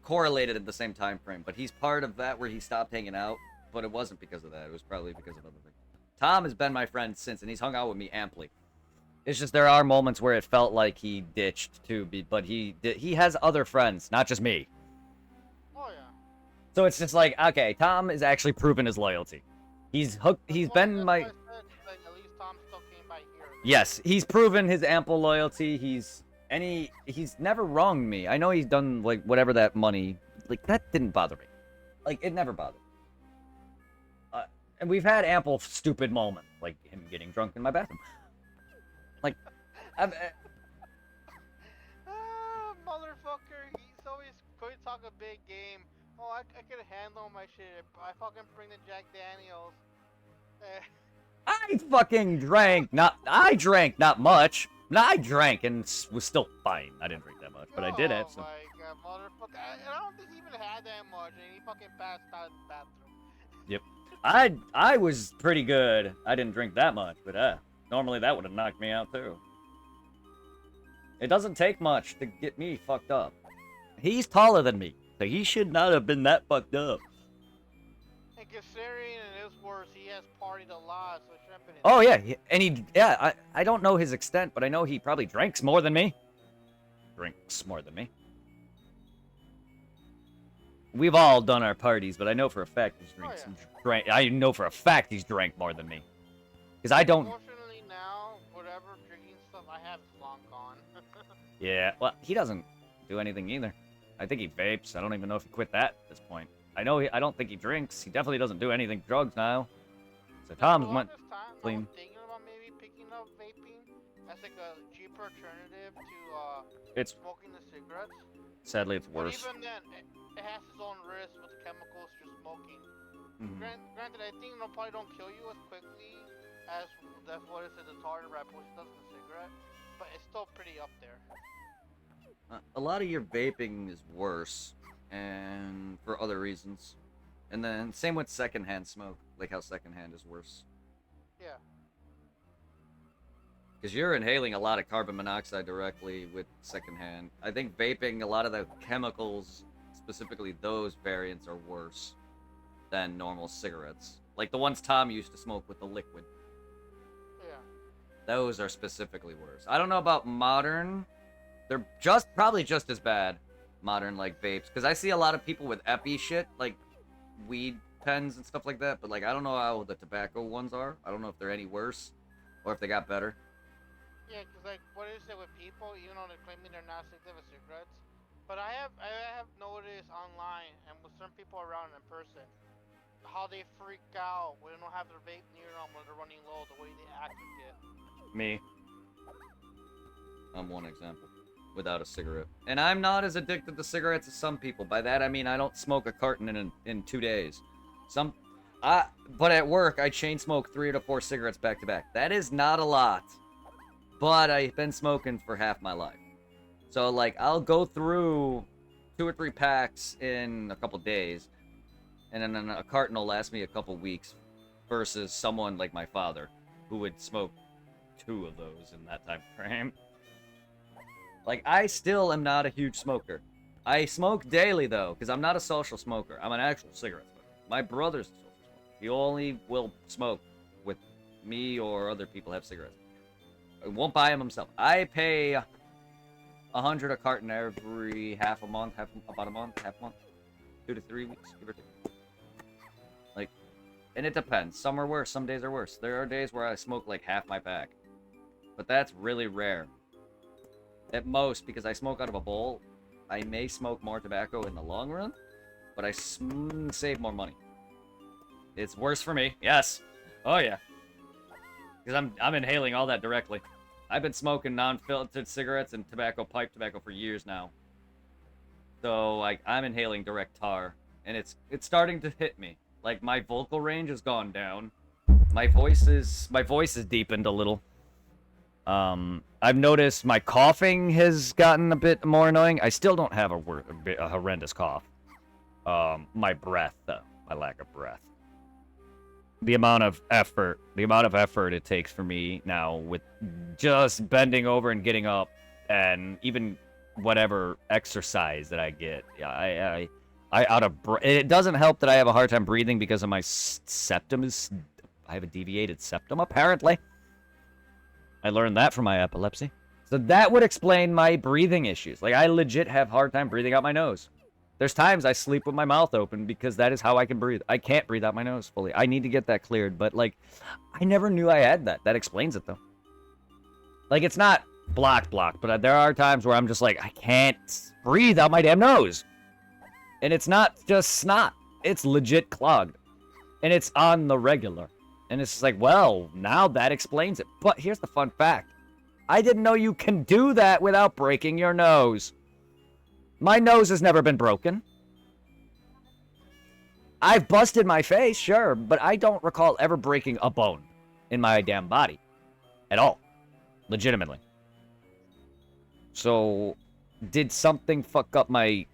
correlated at the same time frame. But he's part of that where he stopped hanging out. But it wasn't because of that. It was probably because of other things. Tom has been my friend since, and he's hung out with me amply. It's just there are moments where it felt like he ditched too, but he has other friends, not just me. Oh yeah. So it's just like, okay, Tom is actually proven his loyalty. He's hooked. He's been my. At least Tom still came by here. Yes, he's proven his ample loyalty. He's never wronged me. I know he's done like whatever that money, like that didn't bother me. Like it never bothered. And we've had ample stupid moments, like him getting drunk in my bathroom. Like, motherfucker, he's always going to talk a big game. Oh, I could handle my shit. I fucking bring the Jack Daniels. I fucking drank I drank not much. No, I drank and was still fine. I didn't drink that much, but I did have some. Oh my god, motherfucker. I don't think he even had that much, and he fucking passed out in the bathroom. Yep. I was pretty good. I didn't drink that much, but normally that would have knocked me out too. It doesn't take much to get me fucked up. He's taller than me, so he should not have been that fucked up. And considering it is worse, he has partied a lot, so it shouldn't have been. Oh yeah, I don't know his extent, but I know he probably drinks more than me. We've all done our parties, but I know for a fact he's drank. I know for a fact he's drank more than me. Because I don't. Unfortunately, now whatever drinking stuff I have is long gone. Yeah, well, he doesn't do anything either. I think he vapes. I don't even know if he quit that at this point. I don't think he drinks. He definitely doesn't do anything drugs now. So Tom's went clean. I'm thinking about maybe picking up vaping as like a cheaper alternative to smoking the cigarettes. Sadly, it's worse. But even then, it has its own risks with the chemicals you're smoking. Granted, I think it probably don't kill you as quickly as that's what it says the tar wrap which does in the cigarette, but it's still pretty up there. A lot of your vaping is worse, and for other reasons. And then same with secondhand smoke, like how secondhand is worse. Yeah. Because you're inhaling a lot of carbon monoxide directly with secondhand. I think vaping, a lot of the chemicals, specifically those variants, are worse than normal cigarettes. Like the ones Tom used to smoke with the liquid. Yeah. Those are specifically worse. I don't know about modern. They're probably just as bad, modern, like, vapes. Because I see a lot of people with epi shit, like weed pens and stuff like that. But, like, I don't know how the tobacco ones are. I don't know if they're any worse or if they got better. Yeah, because, like, what is it with people, even though they're claiming they're not addicted with cigarettes? But I have noticed online and with some people around in person how they freak out when they don't have their vape near them when they're running low, the way they act and get. Me. I'm one example. Without a cigarette. And I'm not as addicted to cigarettes as some people. By that, I mean I don't smoke a carton in 2 days. But at work, I chain smoke 3 to 4 cigarettes back to back. That is not a lot. But I've been smoking for half my life. So, like, I'll go through 2 or 3 packs in a couple days. And then a carton will last me a couple weeks. Versus someone like my father, who would smoke 2 of those in that time frame. Like, I still am not a huge smoker. I smoke daily, though, because I'm not a social smoker. I'm an actual cigarette smoker. My brother's a social smoker. He only will smoke with me or other people have cigarettes. I won't buy them himself. I pay $100 a carton every half a month, about a month, half a month, 2 to 3 weeks, give or take. Like, and it depends. Some are worse, some days are worse. There are days where I smoke like half my pack, but that's really rare. At most, because I smoke out of a bowl, I may smoke more tobacco in the long run, but I save more money. It's worse for me, yes. Oh yeah, because I'm inhaling all that directly. I've been smoking non-filtered cigarettes and pipe tobacco for years now. So like I'm inhaling direct tar, and it's starting to hit me. Like my vocal range has gone down. My voice is deepened a little. I've noticed my coughing has gotten a bit more annoying. I still don't have a horrendous cough. My breath, though. My lack of breath. The amount of effort it takes for me now with just bending over and getting up, and even whatever exercise that I get. Yeah, it doesn't help that I have a hard time breathing because of my septum I have a deviated septum, apparently. I learned that from my epilepsy. So that would explain my breathing issues. Like, I legit have a hard time breathing out my nose. There's times I sleep with my mouth open because that is how I can breathe. I can't breathe out my nose fully. I need to get that cleared. But, like, I never knew I had that. That explains it, though. Like, it's not blocked, but there are times where I'm just like, I can't breathe out my damn nose. And it's not just snot. It's legit clogged. And it's on the regular. And it's just like, well, now that explains it. But here's the fun fact. I didn't know you can do that without breaking your nose. My nose has never been broken. I've busted my face, sure, but I don't recall ever breaking a bone in my damn body. At all. Legitimately. So, did something fuck up my...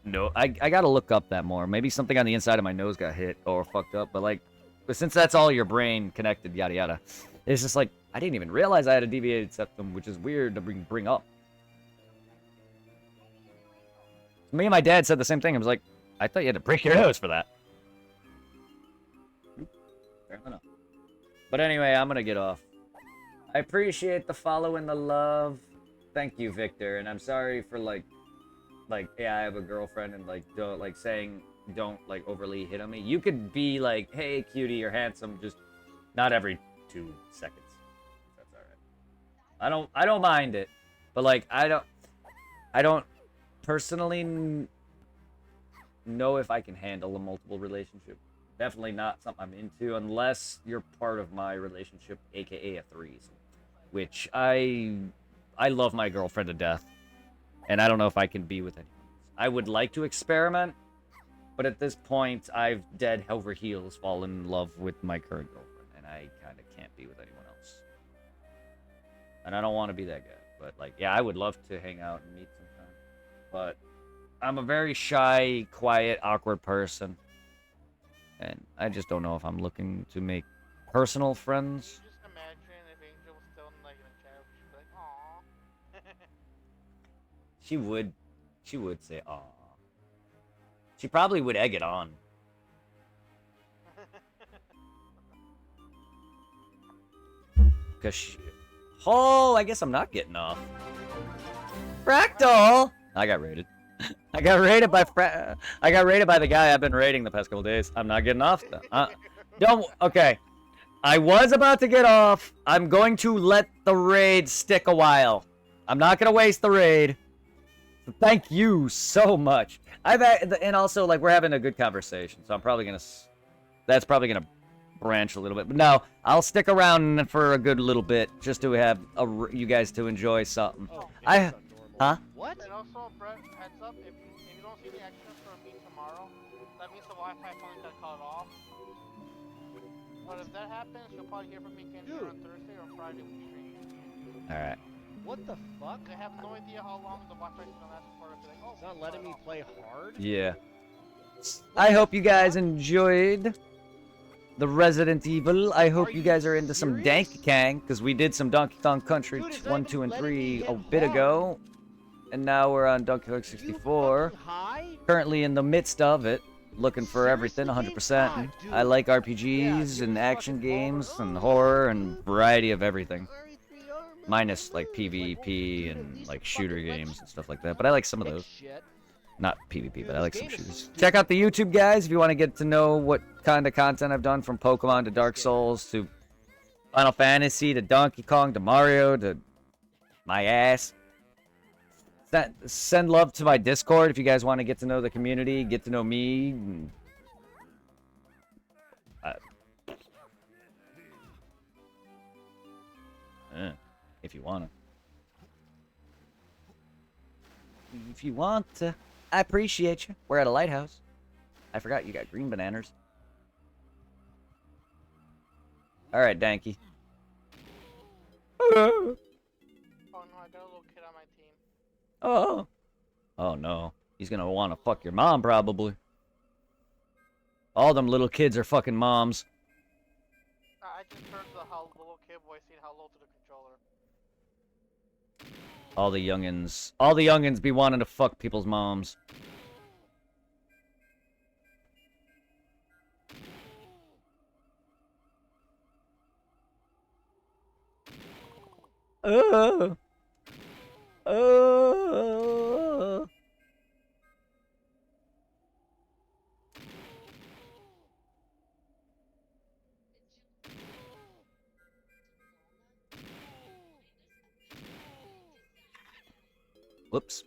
no, I gotta look up that more. Maybe something on the inside of my nose got hit or fucked up, but like... But since that's all your brain connected, yada yada, it's just like, I didn't even realize I had a deviated septum, which is weird to bring up. Me and my dad said the same thing. I was like, I thought you had to break your nose for that. Fair enough. But anyway, I'm gonna get off. I appreciate the follow and the love. Thank you, Victor. And I'm sorry for like, yeah, I have a girlfriend and like, don't like overly hit on me. You could be like, hey cutie, you're handsome, just not every 2 seconds. That's alright. I don't mind it. But like I don't personally know if I can handle a multiple relationship. Definitely not something I'm into unless you're part of my relationship, aka a threesome. Which I love my girlfriend to death. And I don't know if I can be with anyone else. I would like to experiment. But at this point, I've dead over heels fallen in love with my current girlfriend, and I kind of can't be with anyone else. And I don't want to be that guy, but like, yeah, I would love to hang out and meet sometime. But I'm a very shy, quiet, awkward person, and I just don't know if I'm looking to make personal friends. Just imagine if Angel was still in, like, in a chat, she'd be like, "Aww." She would say, "Aw." She probably would egg it on. Oh, I guess I'm not getting off. Fractal! I got raided. I got raided by the guy I've been raiding the past couple days. I'm not getting off though. Okay. I was about to get off. I'm going to let the raid stick a while. I'm not gonna waste the raid. Thank you so much. And also, like, we're having a good conversation, so I'm probably gonna... That's probably gonna branch a little bit. But no, I'll stick around for a good little bit just to have you guys to enjoy something. Oh, I, huh? What? And also, Brett, heads up, if you don't see the action from me tomorrow, that means the Wi-Fi phone got cut off. But if that happens, you'll probably hear from me again here on Thursday or Friday when we stream. All right. What the fuck? They have no idea how long the Wi-Fi is gonna last before they'll be like, oh, It's not letting me play hard? Yeah. I hope you guys enjoyed the Resident Evil. I hope you guys are into some Donkey Kong, because we did some Donkey Kong Country 1, 2, and 3 a bit ago. And now we're on Donkey Kong 64. Currently in the midst of it. Looking for everything, 100%. I like RPGs and action games and horror and variety of everything. Minus, like, PvP and, like, shooter games and stuff like that. But I like some of those. Not PvP, but I like some shooters. Check out the YouTube, guys, if you want to get to know what kind of content I've done, from Pokemon to Dark Souls to Final Fantasy to Donkey Kong to Mario to my ass. Send love to my Discord if you guys want to get to know the community, get to know me. And, if you want to. If you want to. I appreciate you. We're at a lighthouse. I forgot you got green bananas. Alright, Danky. Oh no, I got a little kid on my team. Oh. Oh no. He's gonna want to fuck your mom, probably. All them little kids are fucking moms. I just heard the how little kid voice saying hello to the controller. All the youngins be wanting to fuck people's moms. Oh. Oh. Whoops.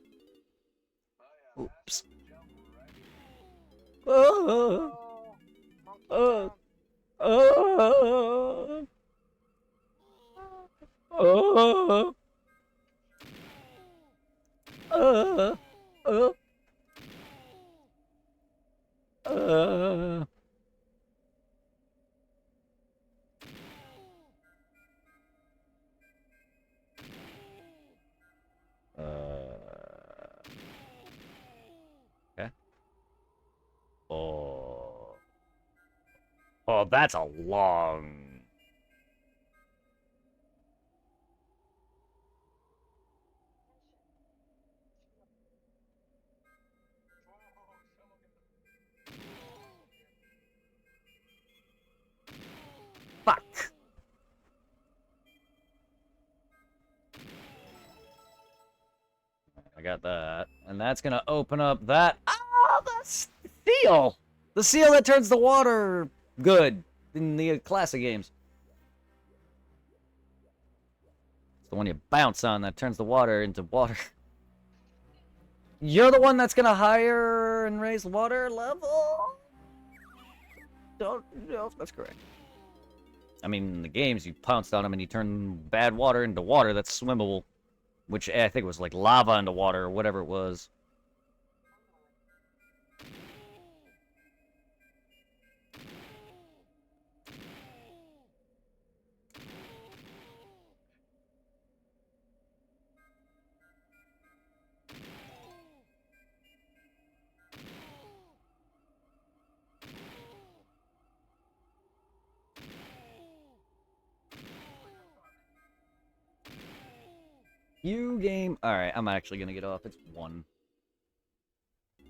Oops. Oh. Oh. Oh. Oh. Okay. Oh. Oh, that's a long... Fuck. I got that. And that's gonna open up that... Ah, the seal! The seal that turns the water good in the classic games. It's the one you bounce on that turns the water into water. You're the one that's gonna hire and raise water level? Don't know if that's correct. I mean, in the games, you pounced on them and you turn bad water into water that's swimmable. Which I think was like lava into water or whatever it was. You game. Alright, I'm actually gonna get off. It's 1.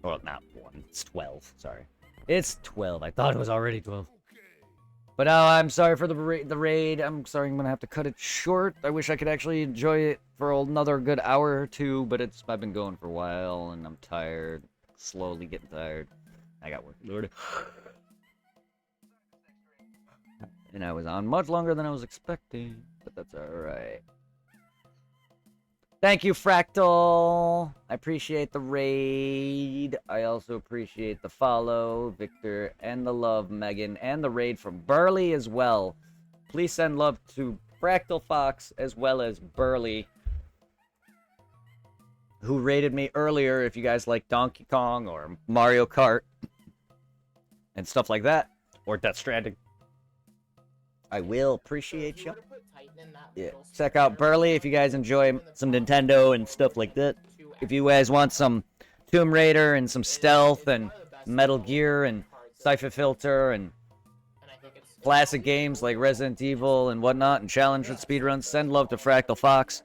Well, not 1. It's 12. Sorry. It's 12. I thought it was already 12. But I'm sorry for the raid. I'm sorry I'm gonna have to cut it short. I wish I could actually enjoy it for another good hour or two, but I've been going for a while, and I'm tired. Slowly getting tired. I got work, Lord. And I was on much longer than I was expecting, but that's alright. Thank you, Fractal. I appreciate the raid. I also appreciate the follow, Victor, and the love, Megan, and the raid from Burley as well. Please send love to Fractal Fox as well as Burley, who rated me earlier. If you guys like Donkey Kong or Mario Kart and stuff like that, or Death Stranding, I will appreciate you. Yeah, check out Burley if you guys enjoy some Nintendo and stuff like that. If you guys want some Tomb Raider and some stealth and Metal Gear and Syphon Filter and classic games like Resident Evil and whatnot and challenge with speedruns, send love to Fractal Fox.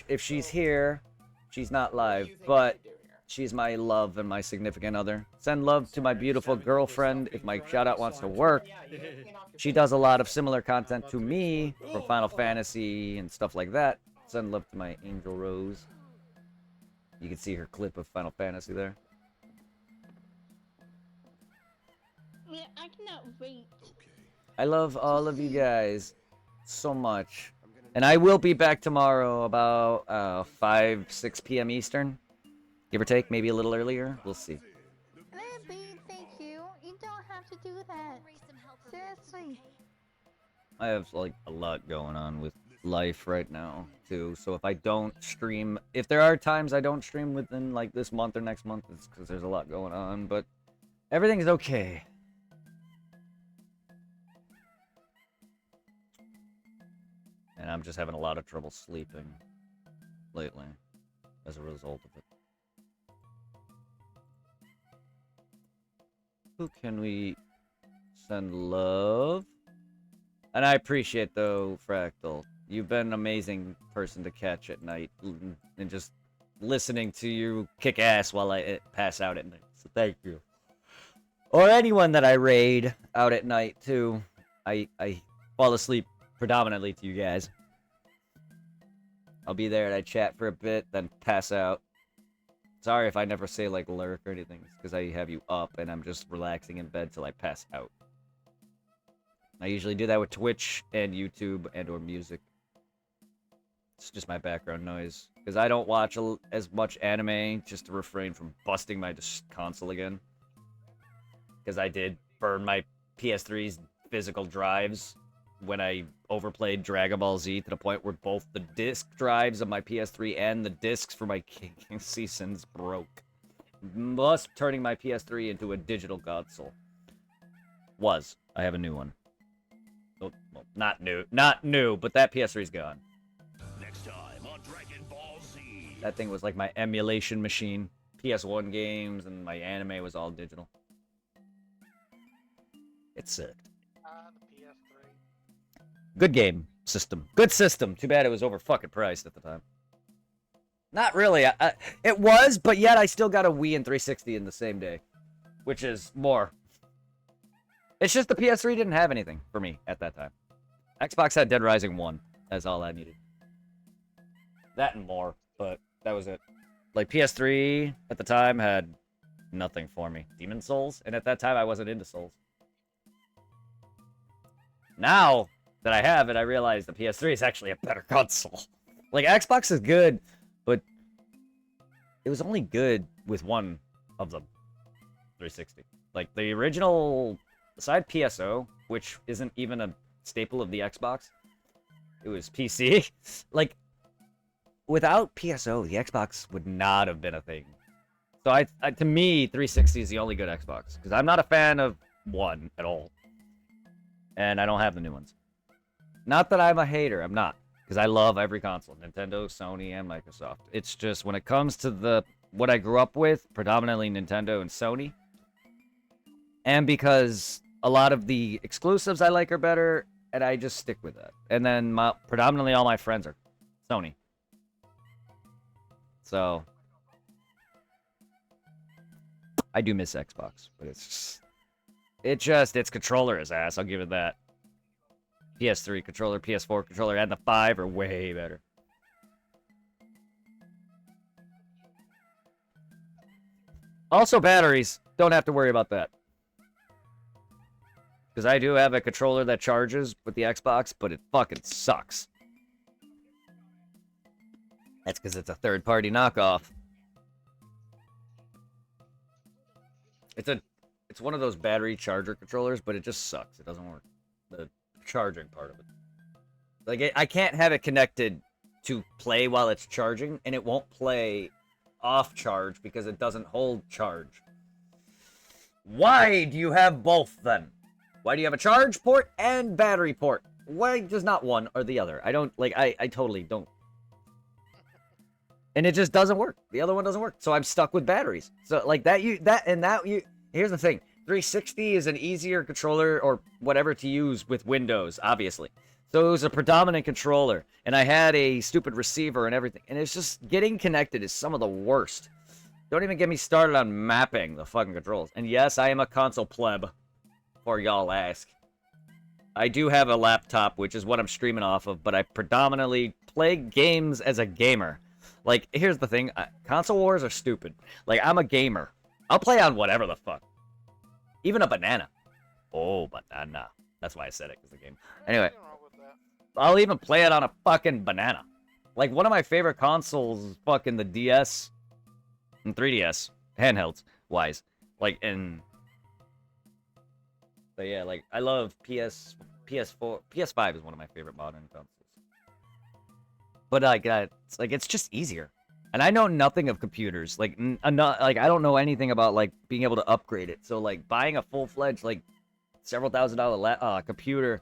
If she's here, she's not live, but she's my love and my significant other. Send love to my beautiful girlfriend if my shoutout wants to work. She does a lot of similar content to me for Final Fantasy and stuff like that. Send love to my Angel Rose. You can see her clip of Final Fantasy there. Yeah, I cannot wait. I love all of you guys so much. And I will be back tomorrow about 5, 6 p.m. Eastern. Give or take, maybe a little earlier. We'll see. Maybe, thank you. You don't have to do that. Seriously. I have, like, a lot going on with life right now, too. So if I don't stream... If there are times I don't stream within, like, this month or next month, it's because there's a lot going on. But everything's okay. And I'm just having a lot of trouble sleeping lately as a result of it. Who can we send love? And I appreciate, though, Fractal. You've been an amazing person to catch at night. And just listening to you kick ass while I pass out at night. So thank you. Or anyone that I raid out at night, too. I fall asleep predominantly to you guys. I'll be there and I chat for a bit, then pass out. Sorry if I never say, like, lurk or anything. It's because I have you up and I'm just relaxing in bed till I pass out. I usually do that with Twitch and YouTube and or music. It's just my background noise. Because I don't watch as much anime just to refrain from busting my console again. Because I did burn my PS3's physical drives when I overplayed Dragon Ball Z to the point where both the disc drives of my PS3 and the discs for my King Seasons broke. Thus turning my PS3 into a digital console. I have a new one. Oh, well, not new, but that PS3's gone. Next time on Dragon Ball Z. That thing was like my emulation machine. PS1 games and my anime was all digital. It sucked. The PS3. Good game system. Good system. Too bad it was over fucking priced at the time. Not really. It was, but yet I still got a Wii and 360 in the same day. Which is more. It's just the PS3 didn't have anything for me at that time. Xbox had Dead Rising 1. That's all I needed. That and more, but that was it. Like, PS3 at the time had nothing for me. Demon Souls, and at that time I wasn't into Souls. Now that I have it, I realize the PS3 is actually a better console. Like, Xbox is good, but it was only good with one of the 360. Like, the original, aside PSO, which isn't even a staple of the Xbox, it was PC. Like, without PSO, the Xbox would not have been a thing. So, to me, 360 is the only good Xbox, because I'm not a fan of one at all. And I don't have the new ones. Not that I'm a hater, I'm not. Because I love every console. Nintendo, Sony, and Microsoft. It's just when it comes to what I grew up with, predominantly Nintendo and Sony. And because a lot of the exclusives I like are better, and I just stick with that. And then predominantly all my friends are Sony. So I do miss Xbox, but its controller is ass, I'll give it that. PS3 controller, PS4 controller, and the 5 are way better. Also batteries. Don't have to worry about that. Because I do have a controller that charges with the Xbox, but it fucking sucks. That's because it's a third-party knockoff. It's one of those battery charger controllers, but it just sucks. It doesn't work. The charging part of it. Like, I can't have it connected to play while it's charging, and it won't play off charge because it doesn't hold charge. Why do you have both, then? Why do you have a charge port and battery port? Why does not one or the other? I don't, like, I totally don't. And it just doesn't work. The other one doesn't work. So I'm stuck with batteries. So, like, here's the thing. 360 is an easier controller or whatever to use with Windows, obviously. So it was a predominant controller, and I had a stupid receiver and everything. And it's just, getting connected is some of the worst. Don't even get me started on mapping the fucking controls. And yes, I am a console pleb, before y'all ask. I do have a laptop, which is what I'm streaming off of, but I predominantly play games as a gamer. Like, here's the thing. Console wars are stupid. Like, I'm a gamer. I'll play on whatever the fuck. Even a banana. Oh, banana. That's why I said it, because the game. Anyway. I'll even play it on a fucking banana. Like, one of my favorite consoles is fucking the DS and 3DS. Handhelds, wise. Like, But yeah, like, I love PS4. PS5 is one of my favorite modern consoles. But, like, it's just easier. And I know nothing of computers. Like, I don't know anything about, like, being able to upgrade it. So, like, buying a full-fledged, like, several $1,000 computer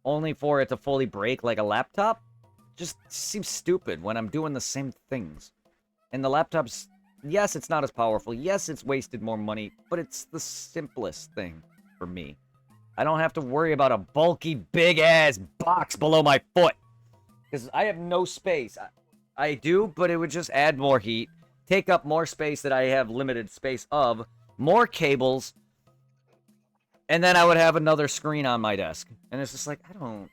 only for it to fully break like a laptop just seems stupid when I'm doing the same things. And the laptop's, yes, it's not as powerful. Yes, it's wasted more money, but it's the simplest thing for me. I don't have to worry about a bulky, big-ass box below my foot. Because I have no space. I do, but it would just add more heat, take up more space that I have limited space of, more cables, and then I would have another screen on my desk. And it's just like, I don't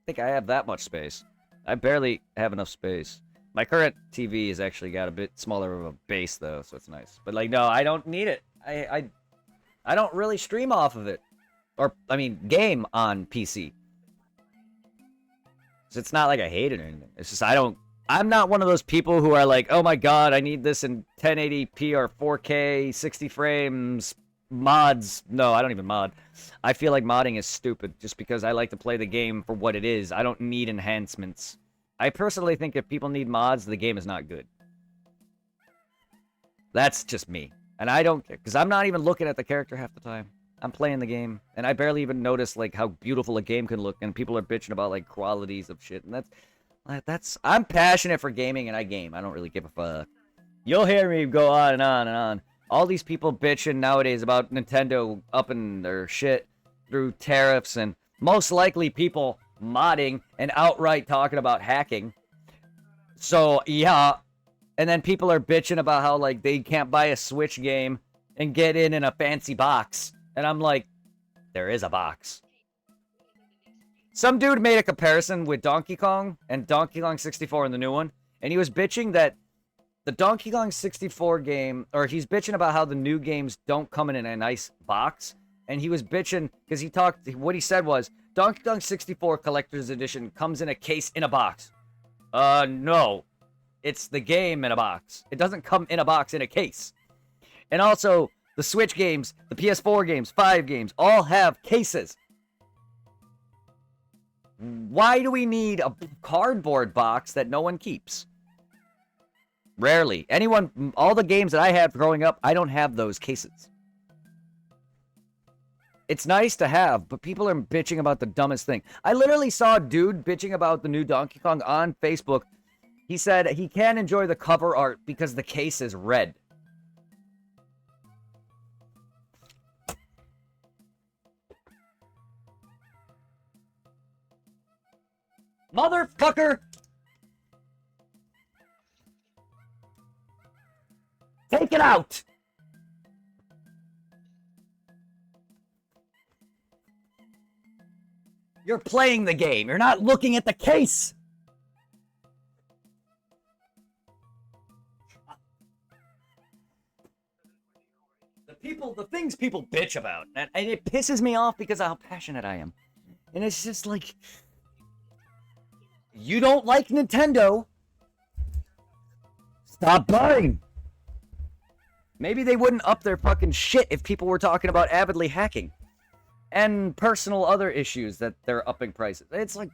think I have that much space. I barely have enough space. My current TV has actually got a bit smaller of a base, though, so it's nice. But, like, no, I don't need it. I don't really stream off of it. Or, I mean, game on PC. So it's not like I hate it or anything. It's just I'm not one of those people who are like, oh my god, I need this in 1080p or 4K, 60 frames, mods. No, I don't even mod. I feel like modding is stupid just because I like to play the game for what it is. I don't need enhancements. I personally think if people need mods, the game is not good. That's just me. And I don't care, because I'm not even looking at the character half the time. I'm playing the game, and I barely even notice, like, how beautiful a game can look, and people are bitching about, like, qualities of shit, and I'm passionate for gaming, and I game. I don't really give a fuck. You'll hear me go on and on and on. All these people bitching nowadays about Nintendo upping their shit through tariffs, and most likely people modding and outright talking about hacking. So, yeah. And then people are bitching about how, like, they can't buy a Switch game and get in a fancy box. And I'm like, there is a box. Some dude made a comparison with Donkey Kong and Donkey Kong 64 in the new one. And he was bitching that the Donkey Kong 64 game, or he's bitching about how the new games don't come in a nice box. And he was bitching because what he said was, Donkey Kong 64 Collector's Edition comes in a case in a box. No. It's the game in a box. It doesn't come in a box in a case. And also, the Switch games, the PS4 games, 5 games, all have cases. Why do we need a cardboard box that no one keeps? Rarely. All the games that I had growing up, I don't have those cases. It's nice to have, but people are bitching about the dumbest thing. I literally saw a dude bitching about the new Donkey Kong on Facebook. He said he can't enjoy the cover art because the case is red. Motherfucker! Take it out! You're playing the game. You're not looking at the case. The the things people bitch about, and it pisses me off because of how passionate I am. And it's just like, you don't like Nintendo, stop buying. Maybe they wouldn't up their fucking shit if people were talking about avidly hacking and personal other issues that they're upping prices. It's like,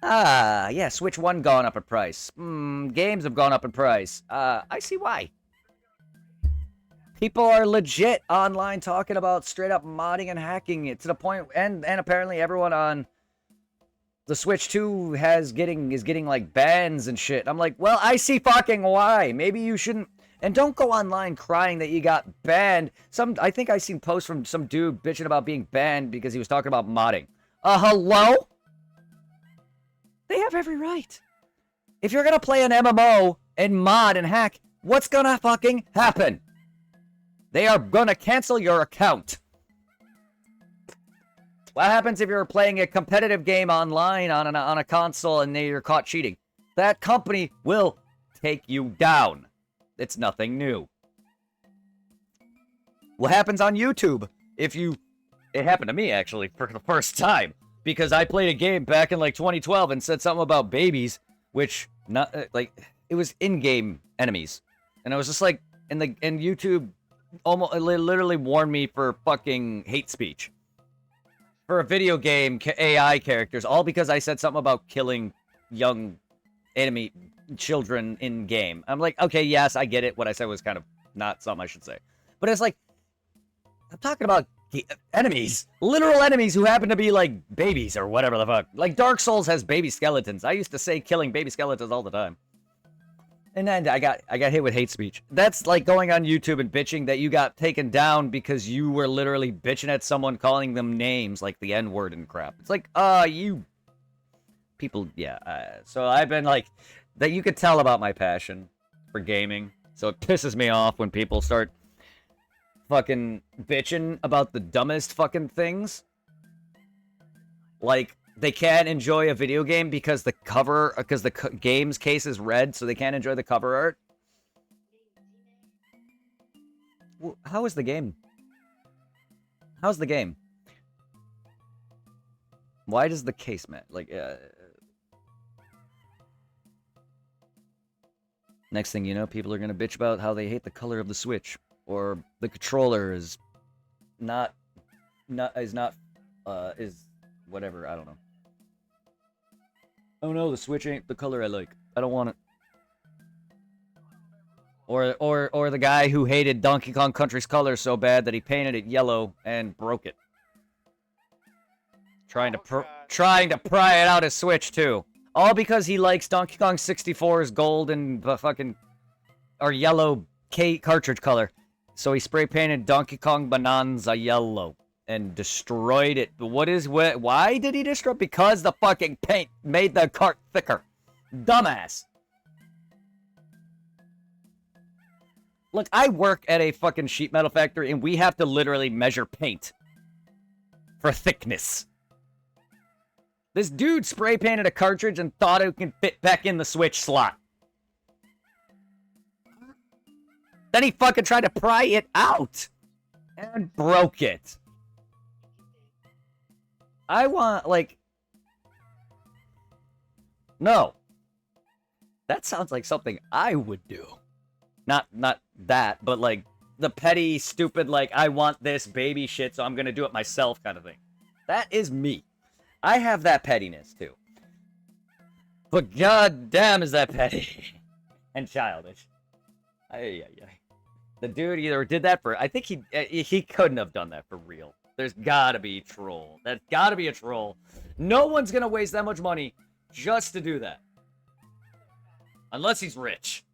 yeah, Switch 1 gone up in price. Games have gone up in price. I see why. People are legit online talking about straight up modding and hacking it to the point, and apparently everyone on the Switch 2 is getting like bans and shit. I'm like, well, I see fucking why. Maybe you shouldn't. And don't go online crying that you got banned. I think I seen posts from some dude bitching about being banned because he was talking about modding. Hello? They have every right. If you're gonna play an MMO and mod and hack, what's gonna fucking happen? They are gonna cancel your account. What happens if you're playing a competitive game online on a console and you're caught cheating? That company will take you down. It's nothing new. What happens on YouTube if you... It happened to me, actually, for the first time. Because I played a game back in, like, 2012 and said something about babies, which, not it was in-game enemies. And I was just like, and YouTube almost literally warned me for fucking hate speech. For a video game, AI characters, all because I said something about killing young enemy children in game. I'm like, okay, yes, I get it. What I said was kind of not something I should say. But it's like, I'm talking about enemies. Literal enemies who happen to be like babies or whatever the fuck. Like Dark Souls has baby skeletons. I used to say killing baby skeletons all the time. And then I got hit with hate speech. That's like going on YouTube and bitching that you got taken down because you were literally bitching at someone calling them names like the N-word and crap. It's like, you people, yeah. So I've been like, that you could tell about my passion for gaming. So it pisses me off when people start fucking bitching about the dumbest fucking things. Like, they can't enjoy a video game because the game's case is red, so they can't enjoy the cover art. How is the game? How's the game? Why does the case matter? Like, next thing you know, people are gonna bitch about how they hate the color of the Switch, or the controller is whatever. I don't know. Oh no, the Switch ain't the color I like. I don't want it. Or the guy who hated Donkey Kong Country's color so bad that he painted it yellow and broke it. Trying to pry it out his Switch too. All because he likes Donkey Kong 64's gold and fucking or yellow cartridge color. So he spray painted Donkey Kong Bonanza yellow and destroyed it. Why did he destroy it? Because the fucking paint made the cart thicker. Dumbass. Look, I work at a fucking sheet metal factory and we have to literally measure paint for thickness. This dude spray painted a cartridge and thought it could fit back in the Switch slot. Then he fucking tried to pry it out and broke it. I want, like... No. That sounds like something I would do. Not that, but like the petty, stupid, like, I want this baby shit, so I'm gonna do it myself kind of thing. That is me. I have that pettiness, too. But goddamn is that petty. And childish. The dude either did that for... I think he couldn't have done that for real. There's gotta be a troll. There's gotta be a troll. No one's gonna waste that much money just to do that. Unless he's rich.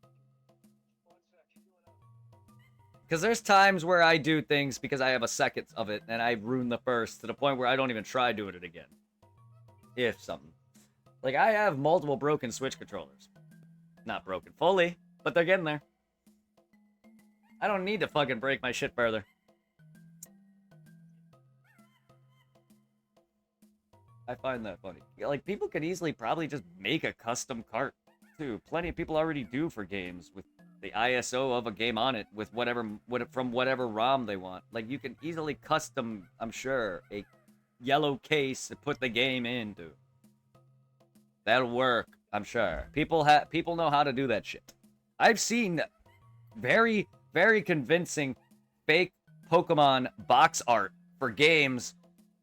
Because there's times where I do things because I have a second of it, and I ruin the first to the point where I don't even try doing it again. If something. Like, I have multiple broken Switch controllers. Not broken fully, but they're getting there. I don't need to fucking break my shit further. I find that funny. Like, people could easily probably just make a custom cart, too. Plenty of people already do for games with the ISO of a game on it with from whatever ROM they want. Like, you can easily custom, I'm sure, a yellow case to put the game into. That'll work, I'm sure. People know how to do that shit. I've seen very, very convincing fake Pokemon box art for games.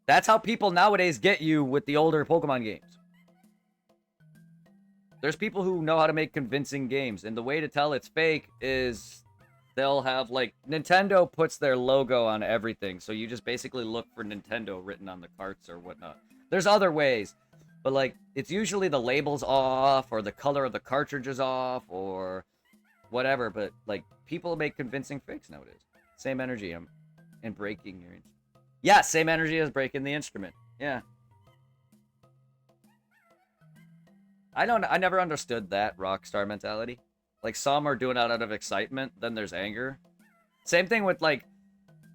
That's how people nowadays get you with the older Pokemon games. There's people who know how to make convincing games, and the way to tell it's fake is they'll have, like, Nintendo puts their logo on everything, so you just basically look for Nintendo written on the carts or whatnot. There's other ways, but, like, it's usually the label's off, or the color of the cartridge is off, or whatever, but, like, people make convincing fakes nowadays. Same energy, and breaking your... Yeah, same energy as breaking the instrument. Yeah. I never understood that Rockstar mentality. Like, some are doing it out of excitement, then there's anger. Same thing with, like,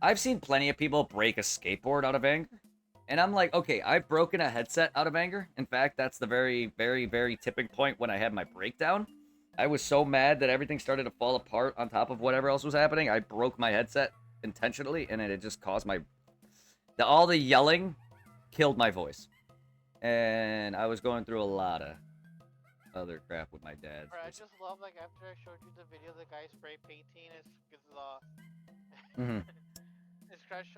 I've seen plenty of people break a skateboard out of anger. And I'm like, okay, I've broken a headset out of anger. In fact, that's the very, very, very tipping point when I had my breakdown. I was so mad that everything started to fall apart on top of whatever else was happening. I broke my headset intentionally, and it just caused my... all the yelling killed my voice. And I was going through a lot of other crap with my dad. Bro, I just love, like, after I showed you the video of the guy spray painting his his Crash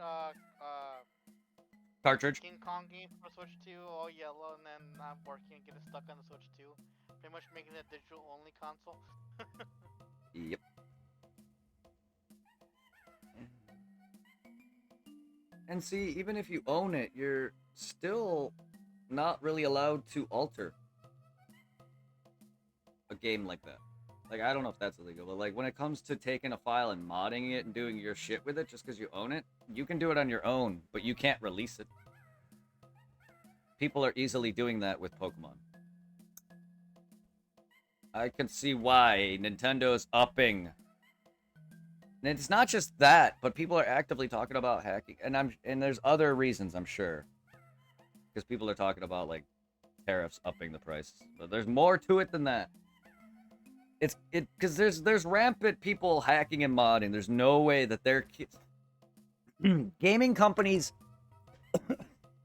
Cartridge. King Kong game for Switch 2, all yellow, and then not working and getting stuck on the Switch 2. Pretty much making it a digital only console. Yep. And see, even if you own it, you're still not really allowed to alter a game like that. Like, I don't know if that's illegal, but, like, when it comes to taking a file and modding it and doing your shit with it just because you own it, you can do it on your own, but you can't release it. People are easily doing that with Pokemon. I can see why Nintendo's upping. And it's not just that, but people are actively talking about hacking, and there's other reasons, I'm sure, because people are talking about, like, tariffs upping the price. But there's more to it than that. Because there's rampant people hacking and modding. There's no way that gaming companies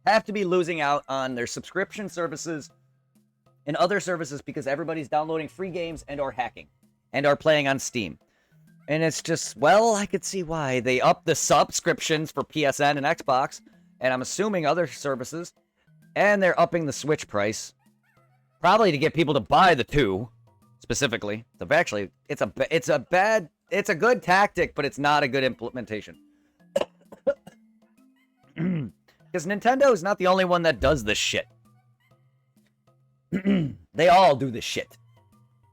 have to be losing out on their subscription services and other services because everybody's downloading free games and or hacking and are playing on Steam. And it's just, well, I could see why. They up the subscriptions for PSN and Xbox, and I'm assuming other services, and they're upping the Switch price, probably to get people to buy the 2. Specifically, actually, it's a good tactic, but it's not a good implementation. Because Nintendo is not the only one that does this shit. They all do this shit.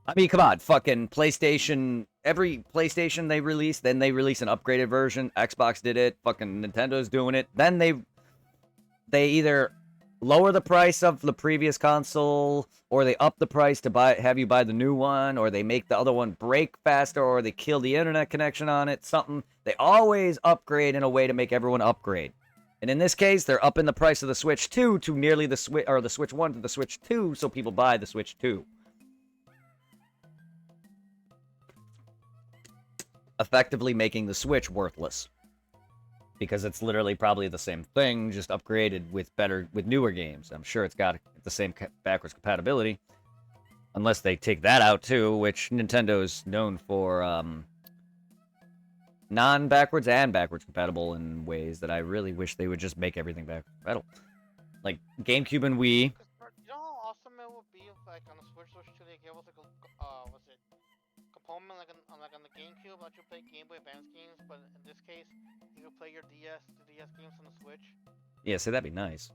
I mean, come on, fucking PlayStation. Every PlayStation they release, then they release an upgraded version. Xbox did it. Fucking Nintendo's doing it. Then they either lower the price of the previous console, or they up the price to have you buy the new one, or they make the other one break faster, or they kill the internet connection on it, something. They always upgrade in a way to make everyone upgrade. And in this case, they're upping the price of the Switch 2 to nearly the Switch 1 to the Switch 2, so people buy the Switch 2. Effectively making the Switch worthless. Because it's literally probably the same thing, just upgraded with newer games. I'm sure it's got the same backwards compatibility. Unless they take that out too, which Nintendo is known for non-backwards and backwards compatible in ways that I really wish they would just make everything backwards compatible. Like GameCube and Wii. You know how awesome it would be if, like, on the Switch 2 they gave us, like, component like on the GameCube, let you play Game Boy Advance games, but in this case, you can play your DS games on the Switch. Yeah, so that'd be nice.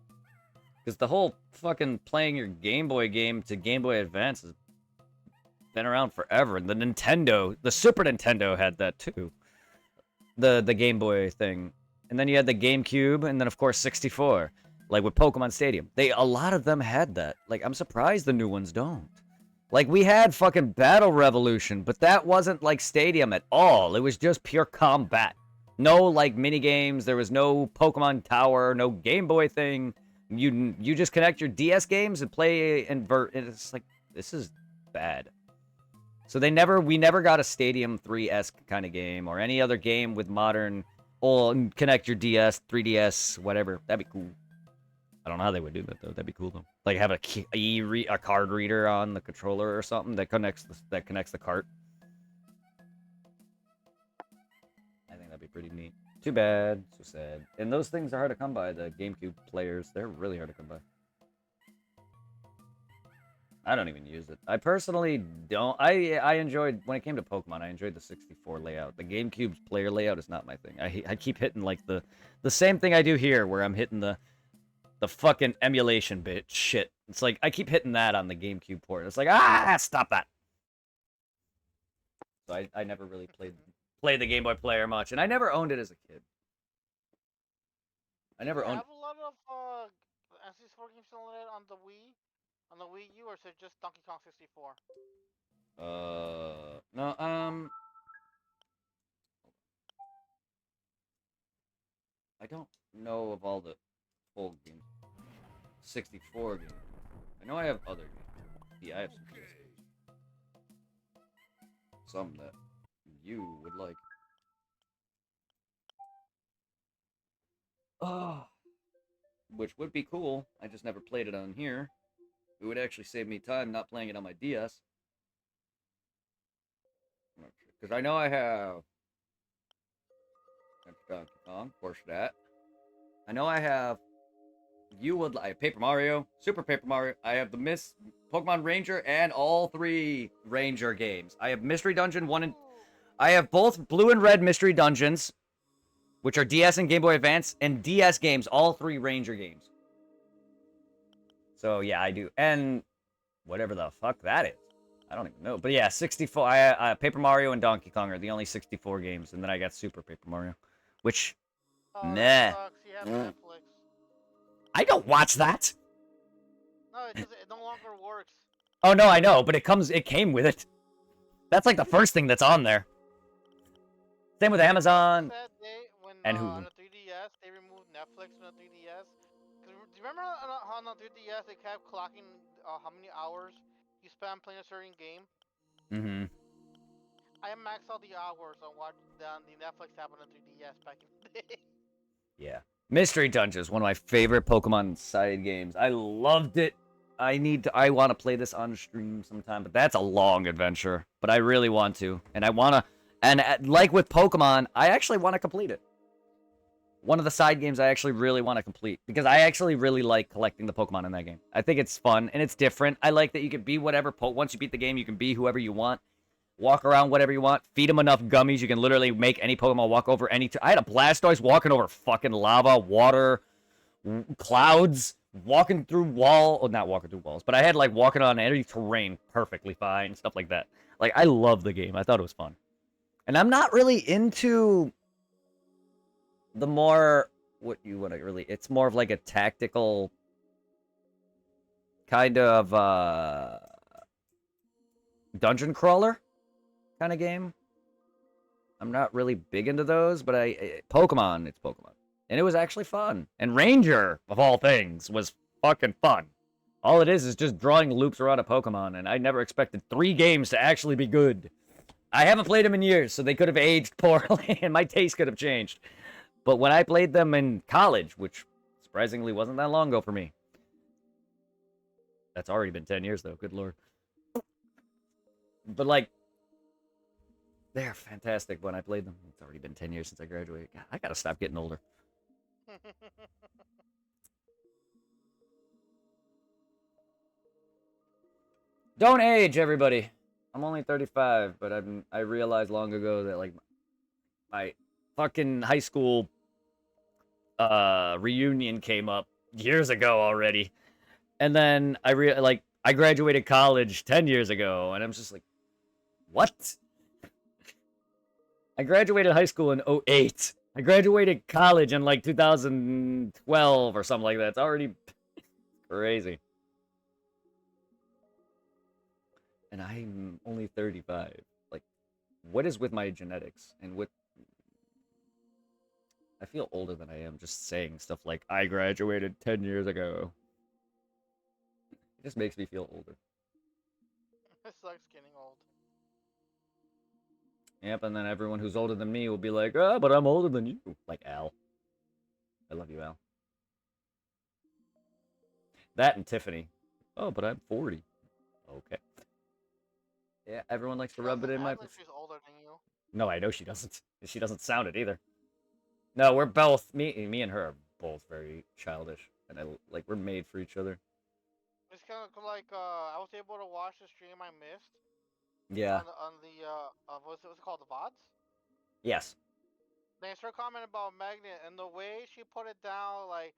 Because the whole fucking playing your Game Boy game to Game Boy Advance has been around forever. And the Super Nintendo had that too. The Game Boy thing. And then you had the GameCube, and then of course 64. Like with Pokemon Stadium. A lot of them had that. Like, I'm surprised the new ones don't. Like, we had fucking Battle Revolution, but that wasn't like Stadium at all. It was just pure combat. No, like, mini-games. There was no Pokemon Tower, no Game Boy thing. You just connect your DS games and play and it's like, this is bad. So we never got a Stadium 3-esque kind of game or any other game with modern, connect your DS, 3DS, whatever. That'd be cool. I don't know how they would do that though. That'd be cool though. Like have a card reader on the controller or something that connects the cart. I think that'd be pretty neat. Too bad. So sad. And those things are hard to come by. The GameCube players, they're really hard to come by. I don't even use it. I personally don't. I enjoyed, when it came to Pokemon, I enjoyed the 64 layout. The GameCube's player layout is not my thing. I keep hitting like the same thing I do here, where I'm hitting the fucking emulation bit shit. It's like I keep hitting that on the GameCube port. It's like, stop that. So I never really played the Game Boy player much, and I never owned it as a kid. I never owned. Have a lot of N64 games on the Wii U, or is it just Donkey Kong 64? No, I don't know of all the full games. 64 games. I know I have other games. Yeah, I have some PS games. Some that you would like. Oh, which would be cool. I just never played it on here. It would actually save me time not playing it on my DS. Because I know I have Donkey Kong, of course that. I know I have. I have Paper Mario, Super Paper Mario. I have the Pokemon Ranger and all 3 Ranger games. I have Mystery Dungeon 1 and I have both Blue and Red Mystery Dungeons, which are DS and Game Boy Advance, and DS games, all 3 Ranger games. So yeah, I do. And whatever the fuck that is. I don't even know. But yeah, 64. Paper Mario and Donkey Kong are the only 64 games, and then I got Super Paper Mario, which nah. That sucks. You have Netflix. I don't watch that. No, it no longer works. Oh no, I know, but it came with it. That's like the first thing that's on there. Same with Amazon. That day when, and Hulu. On the 3DS, they removed Netflix from the 3DS. Do you remember how on the 3DS they kept clocking how many hours you spent playing a certain game? Mm-hmm. I maxed out the hours on what the Netflix app on the 3DS back in the day. Yeah. Mystery Dungeon is one of my favorite Pokemon side games. I loved it. I want to play this on stream sometime, but that's a long adventure. But I really want to. And like with Pokemon, I actually want to complete it. One of the side games I actually really want to complete, because I actually really like collecting the Pokemon in that game. I think it's fun, and it's different. I like that you can be whatever, once you beat the game, you can be whoever you want. Walk around whatever you want. Feed them enough gummies, you can literally make any Pokemon walk over any... I had a Blastoise walking over fucking lava, water, clouds, walking through not walking through walls, but I had, like, walking on any terrain perfectly fine, stuff like that. Like, I love the game. I thought it was fun. And I'm not really into the more... what you want to really... It's more of, like, a tactical kind of, dungeon crawler kind of game. I'm not really big into those, but Pokemon, it's Pokemon. And it was actually fun. And Ranger, of all things, was fucking fun. All it is just drawing loops around a Pokemon, and I never expected 3 games to actually be good. I haven't played them in years, so they could have aged poorly, and my taste could have changed. But when I played them in college, which surprisingly wasn't that long ago for me. That's already been 10 years, though. Good lord. But, like, they're fantastic when I played them. It's already been 10 years since I graduated. God, I gotta stop getting older. Don't age, everybody. I'm only 35, but I realized long ago that, like, my fucking high school reunion came up years ago already. And then I graduated college 10 years ago, and I'm just like, what? I graduated high school in 2008. I graduated college in like 2012 or something like that. It's already crazy. And I'm only 35. Like, what is with my genetics? And what... I feel older than I am just saying stuff like, I graduated 10 years ago. It just makes me feel older. It sucks getting old. Yep, and then everyone who's older than me will be like, ah, but I'm older than you. Like Al. I love you, Al. That and Tiffany. Oh, but I'm 40. Okay. Yeah, everyone likes to rub it in my... Act like she's older than you. No, I know she doesn't. She doesn't sound it either. No, we're both... Me and her are both very childish. And we're made for each other. It's kind of like I was able to watch the stream I missed. Yeah. On the what's it called, the VODs? Yes. They started commenting about Magnet and the way she put it down, like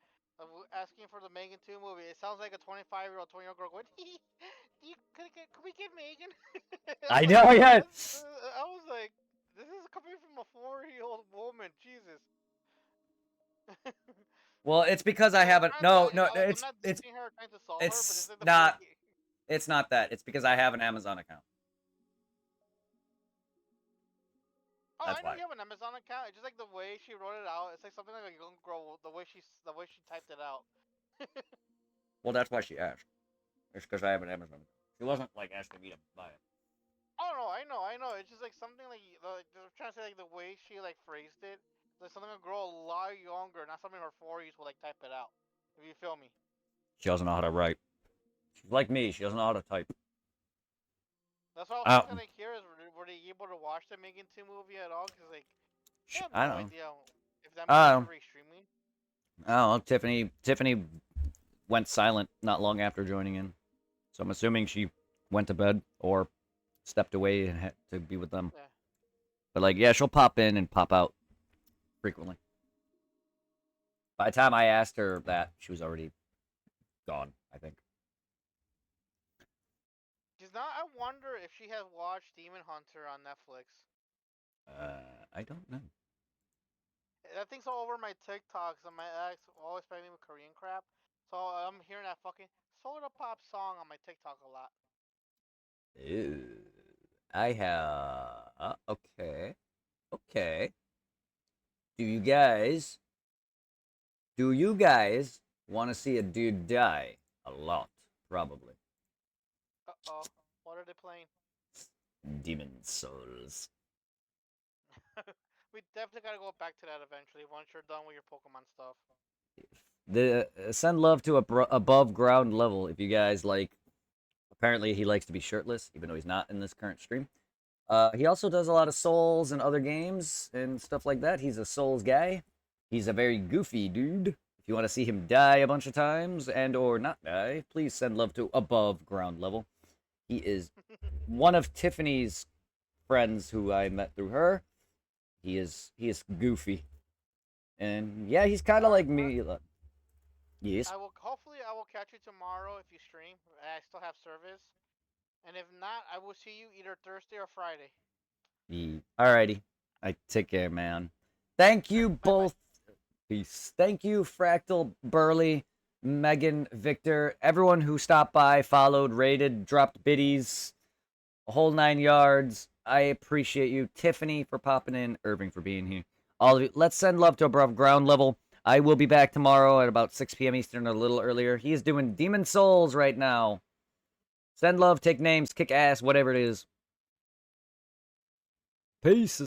asking for the Megan 2 movie. It sounds like a 25-year-old, 20-year-old girl going, could we get Megan? I know, yeah. I was like, this is coming from a 4-year-old woman. Jesus. Well, it's because I haven't... No, I'm it's not dissing her trying to solve her, but it's like the not... way... It's not that. It's because I have an Amazon account. Oh, That's I know why. you have an Amazon account. It's just like the way she wrote it out. It's like something like a young girl. The way she typed it out. Well, that's why she asked. It's because I have an Amazon account. She wasn't, like, asking me to buy it. Oh no, I know. It's just like something like I'm trying to say like the way she like phrased it. Like something a girl a lot younger, not something in her 40s will like type it out. If you feel me. She doesn't know how to write. She's like me. She doesn't know how to type. That's all I was kind of curious. Were they able to watch the Megan 2 movie at all? Because like, I have no idea if that movie is streaming. Oh, Tiffany went silent not long after joining in. So I'm assuming she went to bed or stepped away and had to be with them. Yeah. But like, yeah, she'll pop in and pop out frequently. By the time I asked her that, she was already gone, I think. Because now I wonder if she has watched Demon Hunter on Netflix. I don't know. That thing's all over my TikToks and my ex always playing me with Korean crap. So I'm hearing that fucking soda pop song on my TikTok a lot. Ew. I have... Okay. Okay. Do you guys want to see a dude die? A lot, probably. Uh-oh. What are they playing? Demon Souls. We definitely gotta go back to that eventually once you're done with your Pokemon stuff. Send love to above ground level if you guys like. Apparently he likes to be shirtless, even though he's not in this current stream. He also does a lot of Souls and other games and stuff like that. He's a Souls guy. He's a very goofy dude. If you want to see him die a bunch of times and or not die, please send love to above ground level. He is one of Tiffany's friends who I met through her. He is goofy. And yeah, he's kind of like me. Yes. Hopefully I will catch you tomorrow if you stream. I still have service. And if not, I will see you either Thursday or Friday. Alrighty. I take care, man. Thank you both. Peace. Thank you, Fractal, Burley, Megan, Victor, everyone who stopped by, followed, rated, dropped biddies, a whole 9 yards. I appreciate you. Tiffany for popping in, Irving for being here. All of you. Let's send love to above ground level. I will be back tomorrow at about 6 p.m. Eastern, a little earlier. He is doing Demon Souls right now. Send love, take names, kick ass, whatever it is. Peace.